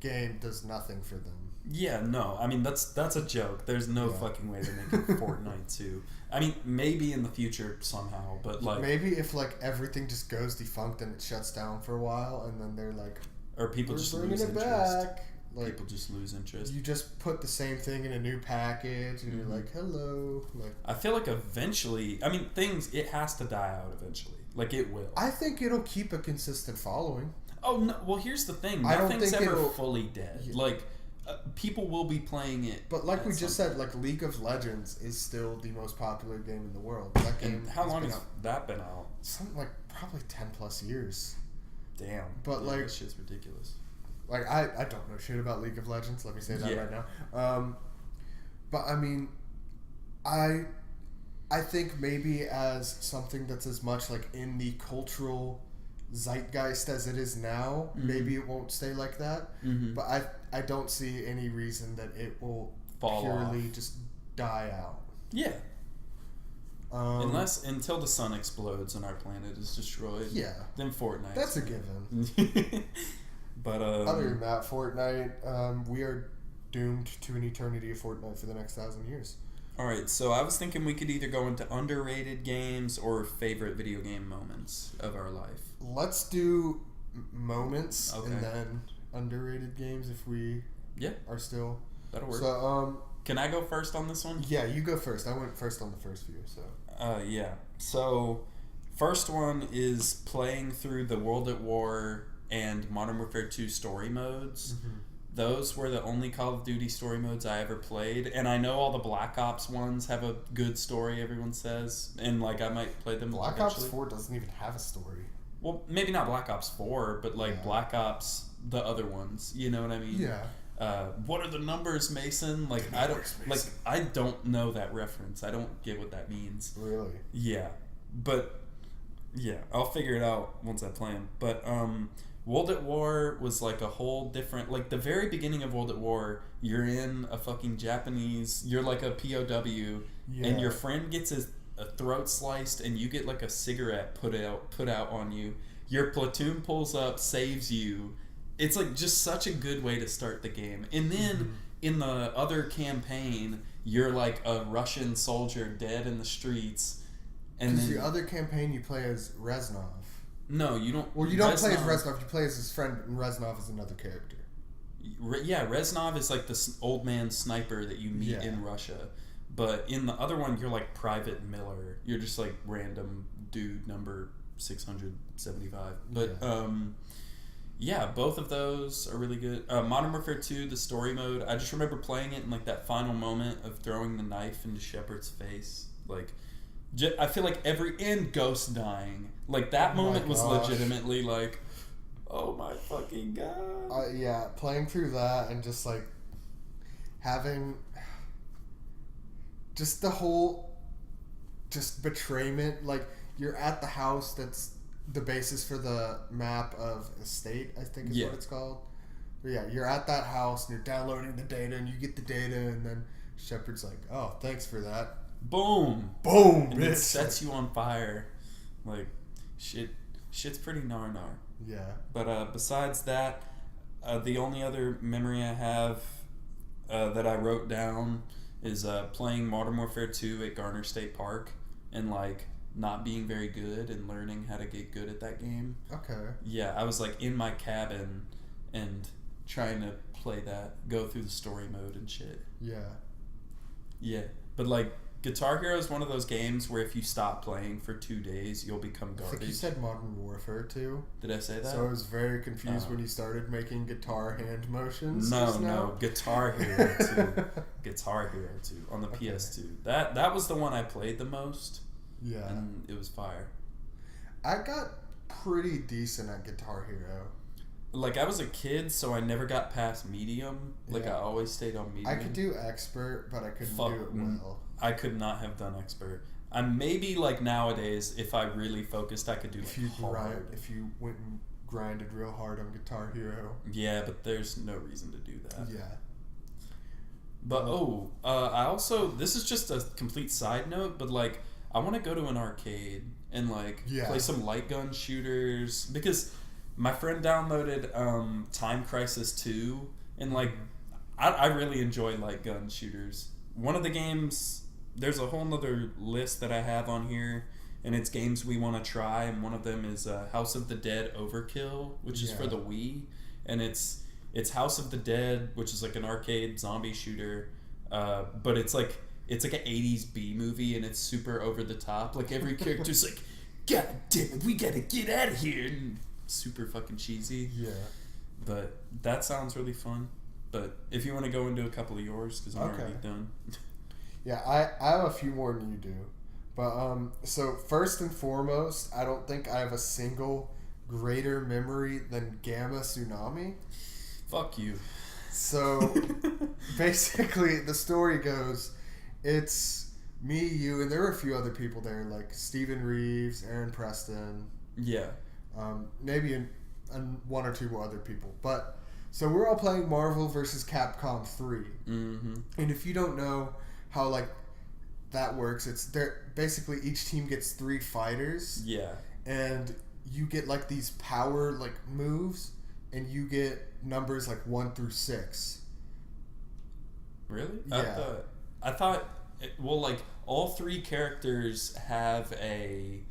game does nothing for them. Yeah, no. I mean, that's a joke. There's no fucking way they're making Fortnite 2. I mean, maybe in the future somehow, but like maybe if like everything just goes defunct and it shuts down for a while, and then they're like, or people just lose interest. Back. Like, people just lose interest. You just put the same thing in a new package, and you're like, hello. Like, I feel like eventually, I mean, it has to die out eventually. Like, it will. I think it'll keep a consistent following. Oh, no. Well, here's the thing. Nothing's ever fully dead. Yeah. Like, people will be playing it. But like we just said, like, League of Legends is still the most popular game in the world. That game. And how long has that been out? Something like probably 10 plus years. Damn. But like, that shit's ridiculous. Like, I don't know shit about League of Legends. Let me say that right now. But I mean, I think maybe as something that's as much like in the cultural zeitgeist as it is now, maybe it won't stay like that. But I don't see any reason that it will purely just die out. Yeah. Until the sun explodes and our planet is destroyed. Yeah. Then Fortnite. That's a given. But other than that, Fortnite, we are doomed to an eternity of Fortnite for the next 1,000 years. All right, so I was thinking we could either go into underrated games or favorite video game moments of our life. Let's do moments and then underrated games if we are still. That'll work. So, can I go first on this one? Yeah, you go first. I went first on the first few, so. Yeah. So, first one is playing through the World at War and Modern Warfare 2 story modes. Those were the only Call of Duty story modes I ever played, and I know all the Black Ops ones have a good story, everyone says, and like I might play them Black eventually. Ops 4 doesn't even have a story. Well, maybe not Black Ops 4, but like Black Ops, the other ones, you know what I mean? Yeah. What are the numbers, Mason? Like I don't know that reference. I don't get what that means. Really? Yeah. But yeah, I'll figure it out once I play them. But World at War was like a whole different, like the very beginning of World at War, you're in a fucking Japanese, you're like a POW, and your friend gets a throat sliced, and you get like a cigarette put out on you. Your platoon pulls up, saves you. It's like just such a good way to start the game. And then in the other campaign, you're like a Russian soldier dead in the streets. And then the other campaign you play as Reznov. No, you don't. Well, you don't play as Reznov. You play as his friend, and Reznov is another character. Yeah, Reznov is like the old man sniper that you meet in Russia. But in the other one, you're like Private Miller. You're just like random dude number 675. But both of those are really good. Modern Warfare 2, the story mode. I just remember playing it in like that final moment of throwing the knife into Shepard's face. Like, I feel like and Ghost dying. Like, that moment was legitimately like, oh my fucking god. Yeah, playing through that and just like having just the whole just betrayment. Like, you're at the house that's the basis for the map of Estate, I think is what it's called. But yeah, you're at that house and you're downloading the data and you get the data and then Shepard's like, oh, thanks for that. Boom. And it sets you on fire. Like, shit's pretty gnar. Yeah. But besides that, the only other memory I have that I wrote down is playing Modern Warfare 2 at Garner State Park and like not being very good and learning how to get good at that game. Okay. Yeah, I was like in my cabin and trying to play that, go through the story mode and shit. Yeah. Yeah, but like Guitar Hero is one of those games where if you stop playing for 2 days, you'll become garbage. I think you said Modern Warfare 2. Did I say that? So I was very confused when you started making guitar hand motions. No, Guitar Hero 2. Guitar Hero 2 on the PS2. That was the one I played the most. Yeah. And it was fire. I got pretty decent at Guitar Hero. Like, I was a kid, so I never got past medium. Like, I always stayed on medium. I could do expert, but I couldn't do it well. I could not have done expert. Maybe, like, nowadays, if I really focused, I could do, hard. If you went and grinded real hard on Guitar Hero. Yeah, but there's no reason to do that. Yeah. But I also, this is just a complete side note, but like I want to go to an arcade and like play some light gun shooters because my friend downloaded Time Crisis 2 and like I really enjoy light gun shooters. One of the games, there's a whole nother list that I have on here, and it's games we want to try, and one of them is House of the Dead Overkill, which is for the Wii, and it's House of the Dead, which is like an arcade zombie shooter, but it's like an 80s B movie, and it's super over the top. Like every character's like, God damn it, we gotta get out of here, and super fucking cheesy. Yeah. But that sounds really fun. But if you want to go into a couple of yours, because I'm already done. Yeah, I have a few more than you do. But, so first and foremost, I don't think I have a single greater memory than Gamma Tsunami. Fuck you. So, basically, the story goes, it's me, you, and there were a few other people there, like Stephen Reeves, Aaron Preston. Yeah. Maybe one or two more other people. But, so we're all playing Marvel vs. Capcom 3. Mm-hmm. And if you don't know how, like, that works, it's basically each team gets 3 fighters. Yeah. And you get, like, these power, like, moves, and you get numbers, like, 1 through 6. Really? Yeah. I thought, well, like, all 3 characters have a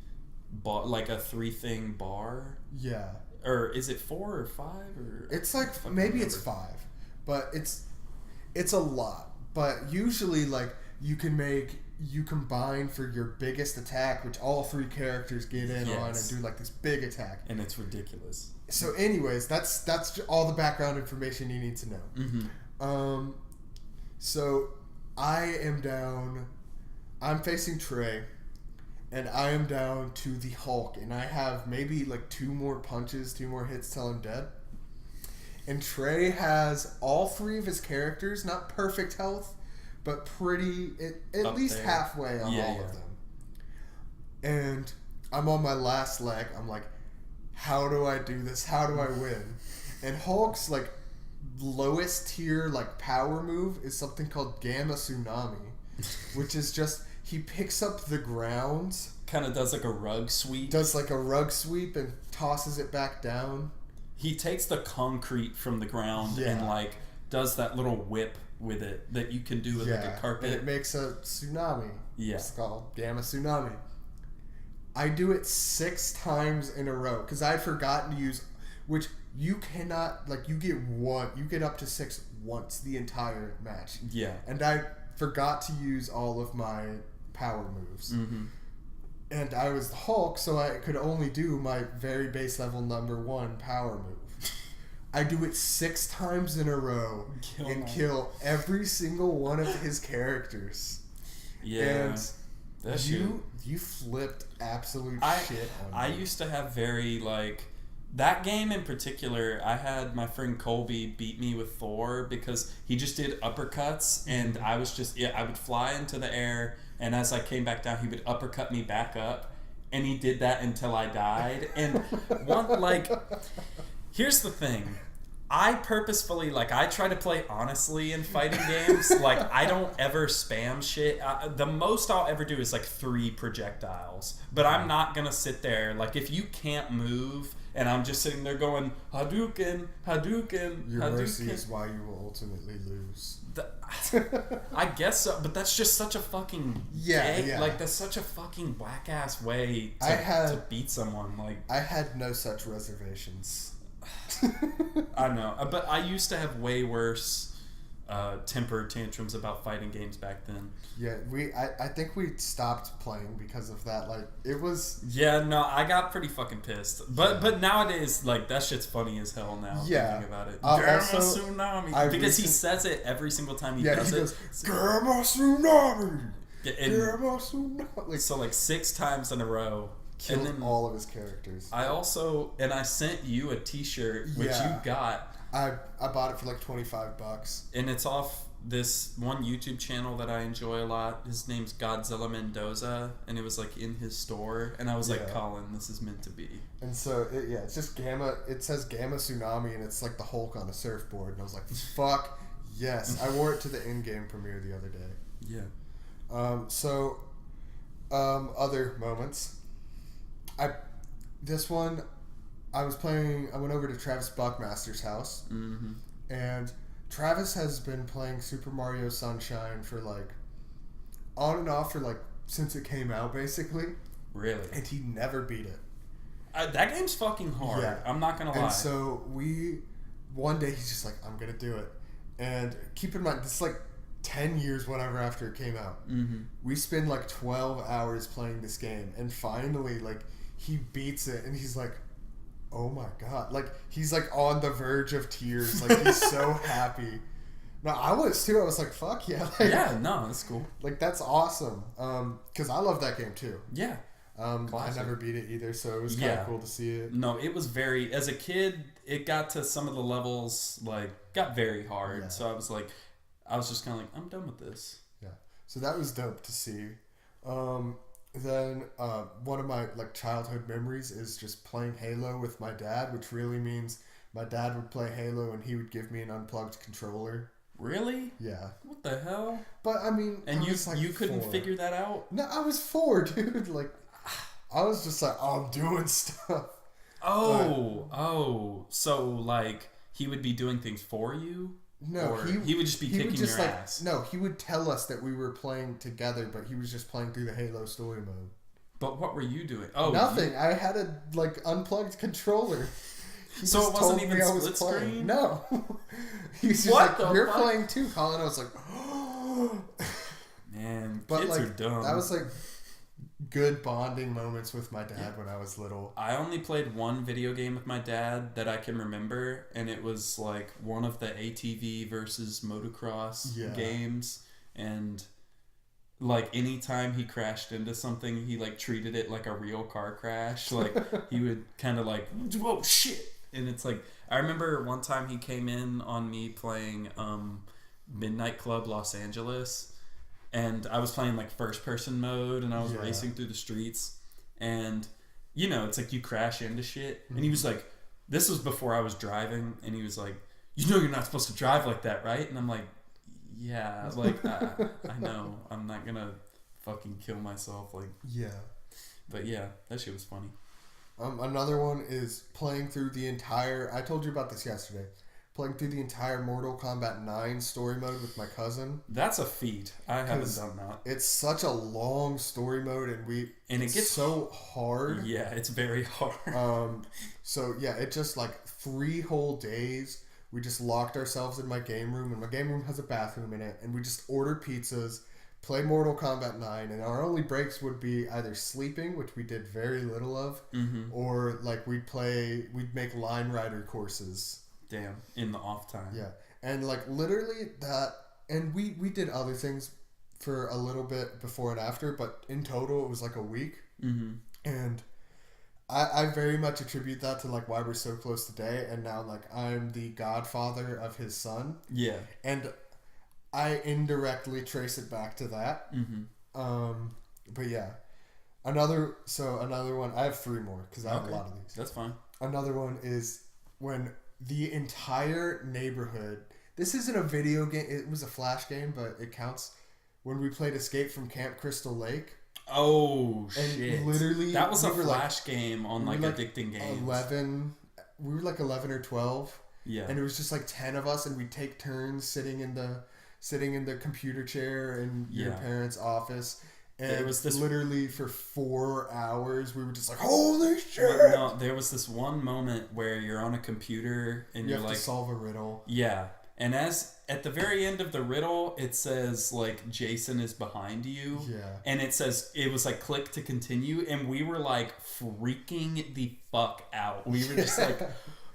bar, like a 3-thing bar. Yeah. Or is it 4 or 5? Or it's like, maybe it's 5. But it's a lot. But usually, like, you combine for your biggest attack, which all 3 characters get in on, and do like this big attack. And it's ridiculous. So, anyways, that's all the background information you need to know. Mm-hmm. So I'm facing Trey, and I am down to the Hulk, and I have maybe like 2 more hits till I'm dead. And Trey has all 3 of his characters, not perfect health, but pretty, at least there. halfway on all of them. And I'm on my last leg. I'm like, how do I do this? How do I win? And Hulk's like lowest tier like power move is something called Gamma Tsunami, which is just he picks up the ground, kind of does like a rug sweep, and tosses it back down. He takes the concrete from the ground and like does that little whip with it that you can do with like a carpet. And it makes a tsunami. Yeah. It's called Gamma Tsunami. I do it 6 times in a row because I'd forgotten to use, which you cannot, like, you get up to 6 once the entire match. Yeah. And I forgot to use all of my power moves. Mm-hmm. And I was the Hulk, so I could only do my very base level number 1 power move. I do it 6 times in a row and kill every single one of his characters. Yeah. And you flipped absolute shit on me. I used to have very, like, that game in particular, I had my friend Colby beat me with Thor because he just did uppercuts, and I was just, I would fly into the air, and as I came back down, he would uppercut me back up, and he did that until I died. And here's the thing. I purposefully, like, I try to play honestly in fighting games. Like, I don't ever spam shit. The most I'll ever do is, like, 3 projectiles. But I'm not going to sit there. Like, if you can't move and I'm just sitting there going, Hadouken, Hadouken, Your Hadouken. mercy is why you will ultimately lose. I guess so. But that's just such a fucking... Yeah. Like, that's such a fucking whack-ass way to beat someone. Like, I had no such reservations. I know, but I used to have way worse temper tantrums about fighting games back then. Yeah, I think we stopped playing because of that. Like, it was... Yeah, no, I got pretty fucking pissed. But nowadays, like, that shit's funny as hell now, thinking about it. Gamma Tsunami. Because he says it every single time he does it. Goes, Gamma Tsunami! Gamma Tsunami! So, like, 6 times in a row. Killed all of his characters. I sent you a t-shirt, which you got. I bought it for like $25. And it's off this one YouTube channel that I enjoy a lot. His name's Godzilla Mendoza, and it was like in his store. And I was like, Collin, this is meant to be. And so, it's just Gamma. It says Gamma Tsunami, and it's like the Hulk on a surfboard. And I was like, fuck Yes, I wore it to the Endgame premiere the other day. Yeah. Other moments. I went over to Travis Buckmaster's house, and Travis has been playing Super Mario Sunshine for like on and off for like since it came out, basically. Really? And he never beat it. That game's fucking hard. Yeah. I'm not gonna lie. And so one day he's just like, I'm gonna do it. And keep in mind, this is like 10 years, whatever, after it came out. We spend like 12 hours playing this game, and finally, like, he beats it, and he's like, oh my god. Like, he's like on the verge of tears. Like, he's so happy. No, I was too. I was like, fuck yeah. Like, yeah, no, that's cool. Like, that's awesome. Because I love that game too. Yeah. I never beat it either, so it was kind of cool to see it. No, it was as a kid, it got to some of the levels, like, got very hard. Yeah. So I was just kind of like, I'm done with this. Yeah. So that was dope to see. Then one of my like childhood memories is just playing Halo with my dad, which really means my dad would play Halo and he would give me an unplugged controller. Really? Yeah. What the hell? But I mean, and you couldn't figure that out? No, I was 4, dude. Like, I was just like, oh, I'm doing stuff. So like he would be doing things for you? No, or he would just be kicking your ass. No, he would tell us that we were playing together, but he was just playing through the Halo story mode. But what were you doing? Nothing. I had a like unplugged controller. So it wasn't even split screen? No. He's just like, you're playing too, Collin. I was like, oh. Man, kids are dumb. That was like good bonding moments with my dad when I was little. I only played one video game with my dad that I can remember, and it was like one of the ATV versus motocross games, and like anytime he crashed into something, he like treated it like a real car crash. Like he would kind of like, whoa, shit. And it's like, I remember one time he came in on me playing Midnight Club Los Angeles, and I was playing like first person mode, and I was racing through the streets, and you know, it's like you crash into shit. And he was like, this was before I was driving, and he was like, you know, you're not supposed to drive like that, right? And I'm like, yeah, like I know, I'm not gonna fucking kill myself, like, yeah. But yeah, that shit was funny. Another one is playing through the entire, I told you about this yesterday, playing through the entire Mortal Kombat 9 story mode with my cousin. That's a feat. I haven't done that. It's such a long story mode, and it gets so hard. Yeah, it's very hard. So yeah, it just like 3 whole days. We just locked ourselves in my game room, and my game room has a bathroom in it, and we just order pizzas, play Mortal Kombat 9, and our only breaks would be either sleeping, which we did very little of, or like we'd make line rider courses. Damn, in the off time. Yeah, and like literally that, and we did other things for a little bit before and after, but in total it was like a week. And I very much attribute that to like why we're so close today, and now like I'm the godfather of his son. Yeah, and I indirectly trace it back to that. But yeah, another one. I have 3 more because I have a lot of these. That's fine. Another one is when the entire neighborhood. This isn't a video game. It was a Flash game, but it counts. When we played Escape from Camp Crystal Lake. Oh, and shit. Literally, that was a Flash game on like Addicting Games. 11. We were like 11 or 12. Yeah. And it was just like 10 of us, and we'd take turns sitting in the computer chair in your parents' office. And it was this literally for 4 hours. We were just like, holy shit! No, there was this one moment where you're on a computer and you're have like, to solve a riddle. Yeah. And at the very end of the riddle, it says like Jason is behind you. Yeah. And it was like click to continue, and we were like freaking the fuck out. We were just like,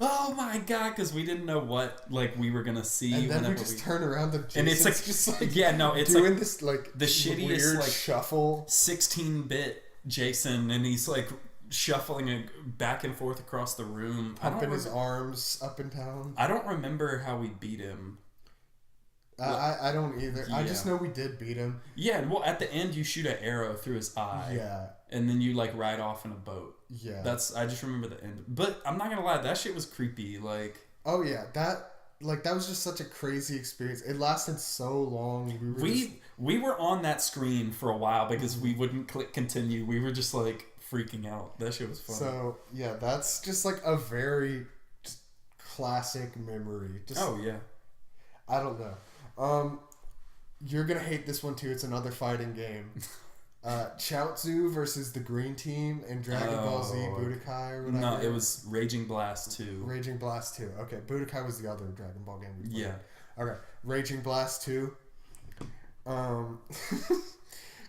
oh my god, because we didn't know what like we were gonna see. And then we just turn around and it's like just like it's doing like this like the shittiest weird like shuffle, 16-bit Jason, and he's like shuffling back and forth across the room, pumping his arms up and down. I don't remember how we beat him. I don't either. Yeah. I just know we did beat him. Yeah, well, at the end you shoot an arrow through his eye. Yeah. And then you like ride off in a boat. Yeah. I just remember the end. But I'm not gonna lie, that shit was creepy. Like. Oh yeah, that like that was just such a crazy experience. It lasted so long. We were on that screen for a while because we wouldn't click continue. We were just like freaking out. That shit was fun. So yeah, that's just like a very just classic memory. Just, oh yeah. I don't know. You're gonna hate this one too. It's another fighting game. Chaozu versus the Green Team in Dragon Ball Z Budokai or whatever. No, it was Raging Blast 2. Raging Blast 2. Okay, Budokai was the other Dragon Ball game we played. Yeah. Okay, Raging Blast 2.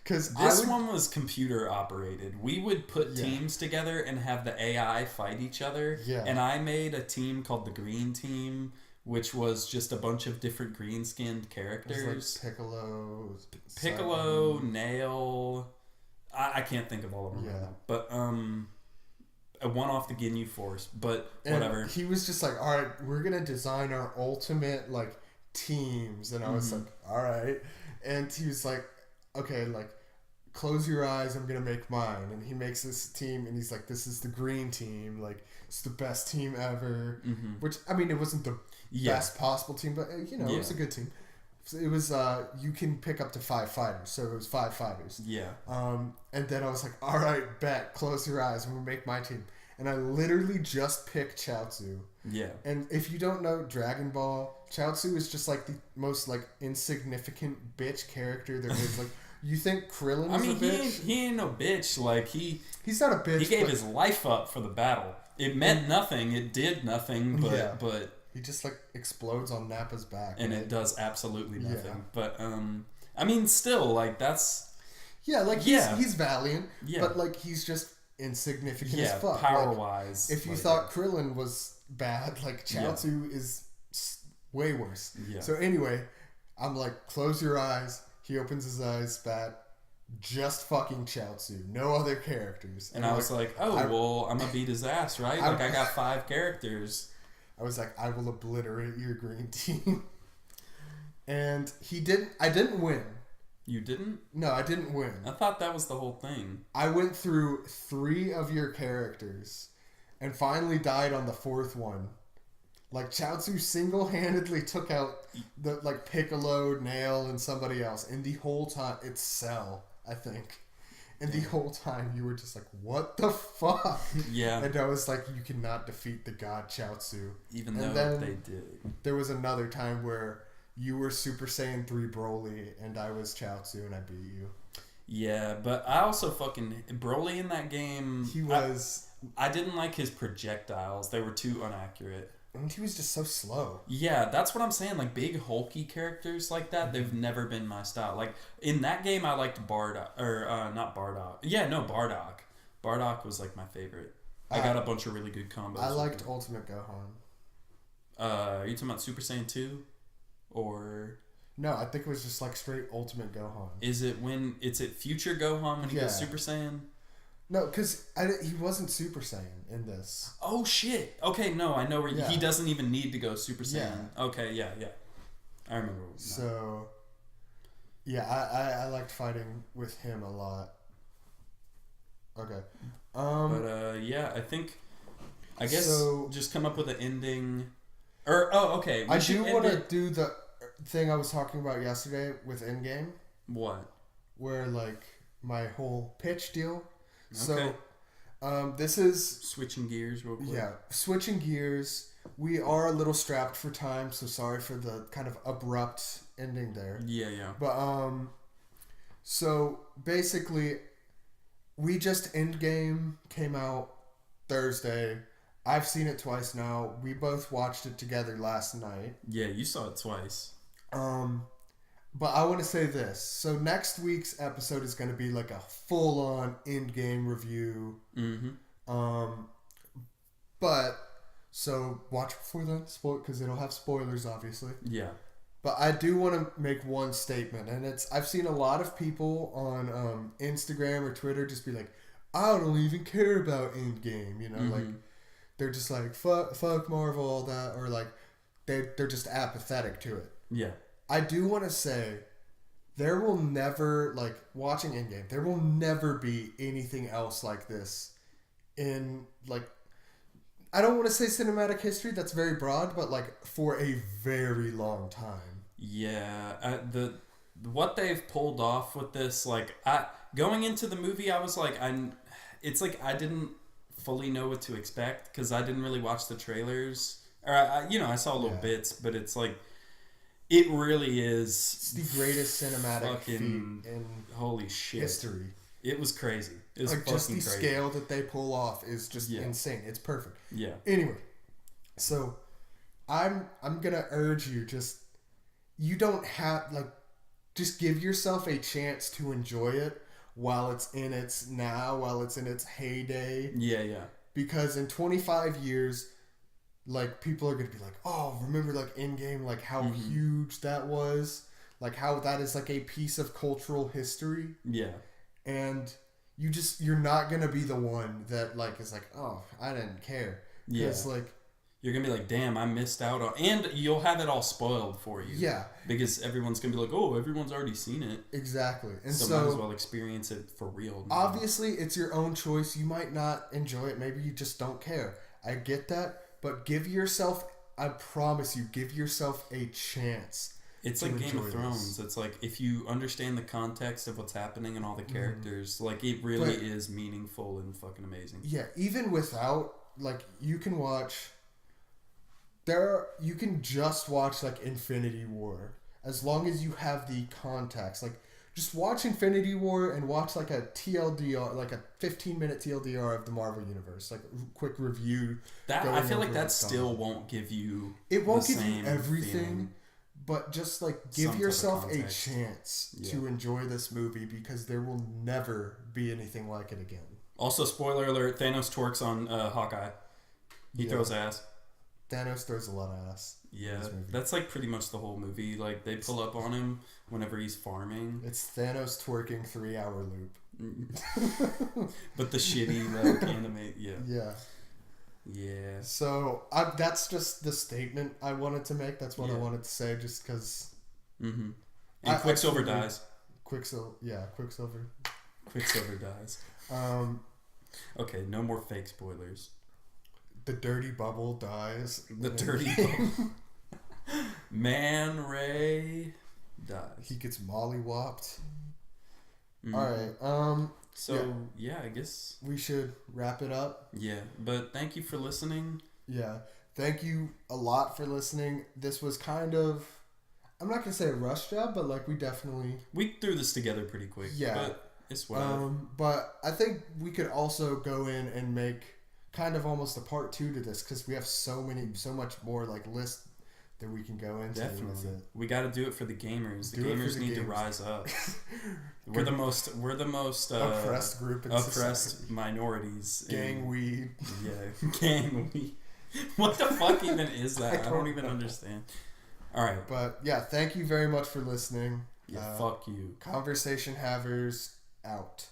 Because this one was computer operated. We would put teams together and have the AI fight each other. Yeah. And I made a team called the Green Team, which was just a bunch of different green-skinned characters. It was like Piccolo, Nail. I can't think of all of them right now. But a one off the Ginyu Force, but whatever. And he was just like, all right, we're going to design our ultimate like teams. And I was like, all right. And he was like, okay, like, close your eyes, I'm going to make mine. And he makes this team, and he's like, this is the Green Team. Like, it's the best team ever. Which, I mean, it wasn't the best possible team, but, you know, it was a good team. It was, you can pick up to 5 fighters, so it was 5 fighters. Yeah. And then I was like, all right, bet, close your eyes, I'm going to make my team. And I literally just picked Chaozu. Yeah. And if you don't know Dragon Ball, Chaozu is just like the most like insignificant bitch character there is. Like, you think Krillin is a bitch? He ain't no bitch. Like, he's not a bitch. He gave his life up for the battle. It meant nothing. It did nothing, but he just like explodes on Nappa's back. And it does absolutely nothing. Yeah. But I mean, still, like, that's he's valiant. Yeah. But like, he's just insignificant as fuck. Power wise. If you thought Krillin was bad, like Chaozu is way worse. Yeah. So anyway, I'm like, close your eyes. He opens his eyes, spat. Just fucking Chaozu. No other characters. And I was like, well, I'm gonna beat his ass, right? Like, I got 5 characters. I was like, I will obliterate your Green Team. And I didn't win. You didn't? No, I didn't win. I thought that was the whole thing. I went through 3 of your characters and finally died on the 4th one. Like, Chaozu single-handedly took out the like Piccolo, Nail, and somebody else. And the whole time, it's Cell, I think. And the whole time, you were just like, what the fuck? Yeah. And I was like, you cannot defeat the god Chaozu. Even though they did. There was another time where you were Super Saiyan 3 Broly, and I was Chaozu, and I beat you. Yeah, but I also fucking... Broly in that game... He was... I didn't like his projectiles. They were too inaccurate. And he was just so slow. Yeah, that's what I'm saying. Like, big, hulky characters like that, they've never been my style. Like, in that game, I liked Bardock. Or, not Bardock. Yeah, no, Bardock. Bardock was, like, my favorite. I got a bunch of really good combos. I liked Ultimate Gohan. Are you talking about Super Saiyan 2? Or... No, I think it was just, like, straight Ultimate Gohan. Is it when... It's at Future Gohan when he goes Super Saiyan? No, because he wasn't Super Saiyan in this. Oh, shit. Okay, no, I know where... He doesn't even need to go Super Saiyan. Yeah. Okay, yeah. I remember. So, yeah, I liked fighting with him a lot. Okay. Yeah, I guess just come up with an ending... Or, okay. I do want to do the thing I was talking about yesterday with Endgame. What? Where, like, my whole pitch deal... Okay. So, this is... Switching gears real quick. Yeah, switching gears. We are a little strapped for time, so sorry for the kind of abrupt ending there. Yeah. But, so, basically, Endgame came out Thursday. I've seen it twice now. We both watched it together last night. Yeah, you saw it twice. But I want to say this. So next week's episode is going to be like a full-on Endgame review. But, so watch before then, because it'll have spoilers, obviously. Yeah. But I do want to make one statement, and I've seen a lot of people on Instagram or Twitter just be like, I don't even care about Endgame, you know, like, they're just like, fuck Marvel, all that, or like, they're just apathetic to it. Yeah. I do want to say, there will never, like, watching Endgame, there will never be anything else like this in, like, I don't want to say cinematic history. That's very broad, but like for a very long time. Yeah, what they've pulled off with this, like going into the movie, I was like, it's like I didn't fully know what to expect because I didn't really watch the trailers, or I saw little bits, but it's like it really is. It's the greatest cinematic feat in holy shit history. It was crazy. It was like fucking just the crazy. scale that they pull off is just insane. It's perfect. Yeah. Anyway, so I'm gonna urge you, you don't have just give yourself a chance to enjoy it while it's in its heyday. Yeah, yeah. Because in 25 years, like people are gonna be like, oh, remember like Endgame, like how huge that was, like how that is like a piece of cultural history. Yeah. And you're not gonna be the one that like is like, oh, I didn't care. Because like you're gonna be like, damn, I missed out on, and you'll have it all spoiled for you. Yeah. Because everyone's gonna be like, oh, everyone's already seen it. Exactly. And so might as well experience it for real. Obviously, it's your own choice. You might not enjoy it. Maybe you just don't care. I get that, but I promise you, give yourself a chance. It's like Game of Thrones. It's like if you understand the context of what's happening and all the characters, like it really is meaningful and fucking amazing. Yeah, even without like you can just watch like Infinity War as long as you have the context. Like just watch Infinity War and watch like a TLDR, like a 15-minute TLDR of the Marvel Universe, like quick review. That I feel like that still won't give you. It won't give you everything. Feeling. But just like give yourself a chance to enjoy this movie because there will never be anything like it again. Also, spoiler alert: Thanos twerks on Hawkeye. He throws ass. Thanos throws a lot of ass. Yeah, that's like pretty much the whole movie. Like they pull up on him whenever he's farming. It's Thanos twerking 3-hour loop. But the shitty like anime, Yeah. Yeah. So that's just the statement I wanted to make. That's what I wanted to say, just because. Mm-hmm. And Quicksilver dies. Quicksilver. Quicksilver dies. Okay, no more fake spoilers. The dirty bubble dies. The dirty bubble. Man Ray dies. He gets mollywopped. Mm-hmm. All right. So, I guess we should wrap it up. Yeah, but thank you for listening. Yeah, thank you a lot for listening. This was kind of, I'm not going to say a rush job, but like we threw this together pretty quick. Yeah. But it's whatever. But I think we could also go in and make kind of almost a part 2 to this because we have so much more like list that we can go into. Definitely. We got to do it for the gamers. The gamers need to rise up. We're the most oppressed group in society. Minorities. Gang weed. Yeah, gang weed. What the fuck even is that? I don't even understand. All right. But yeah, thank you very much for listening. Yeah, fuck you. Conversation Havers out.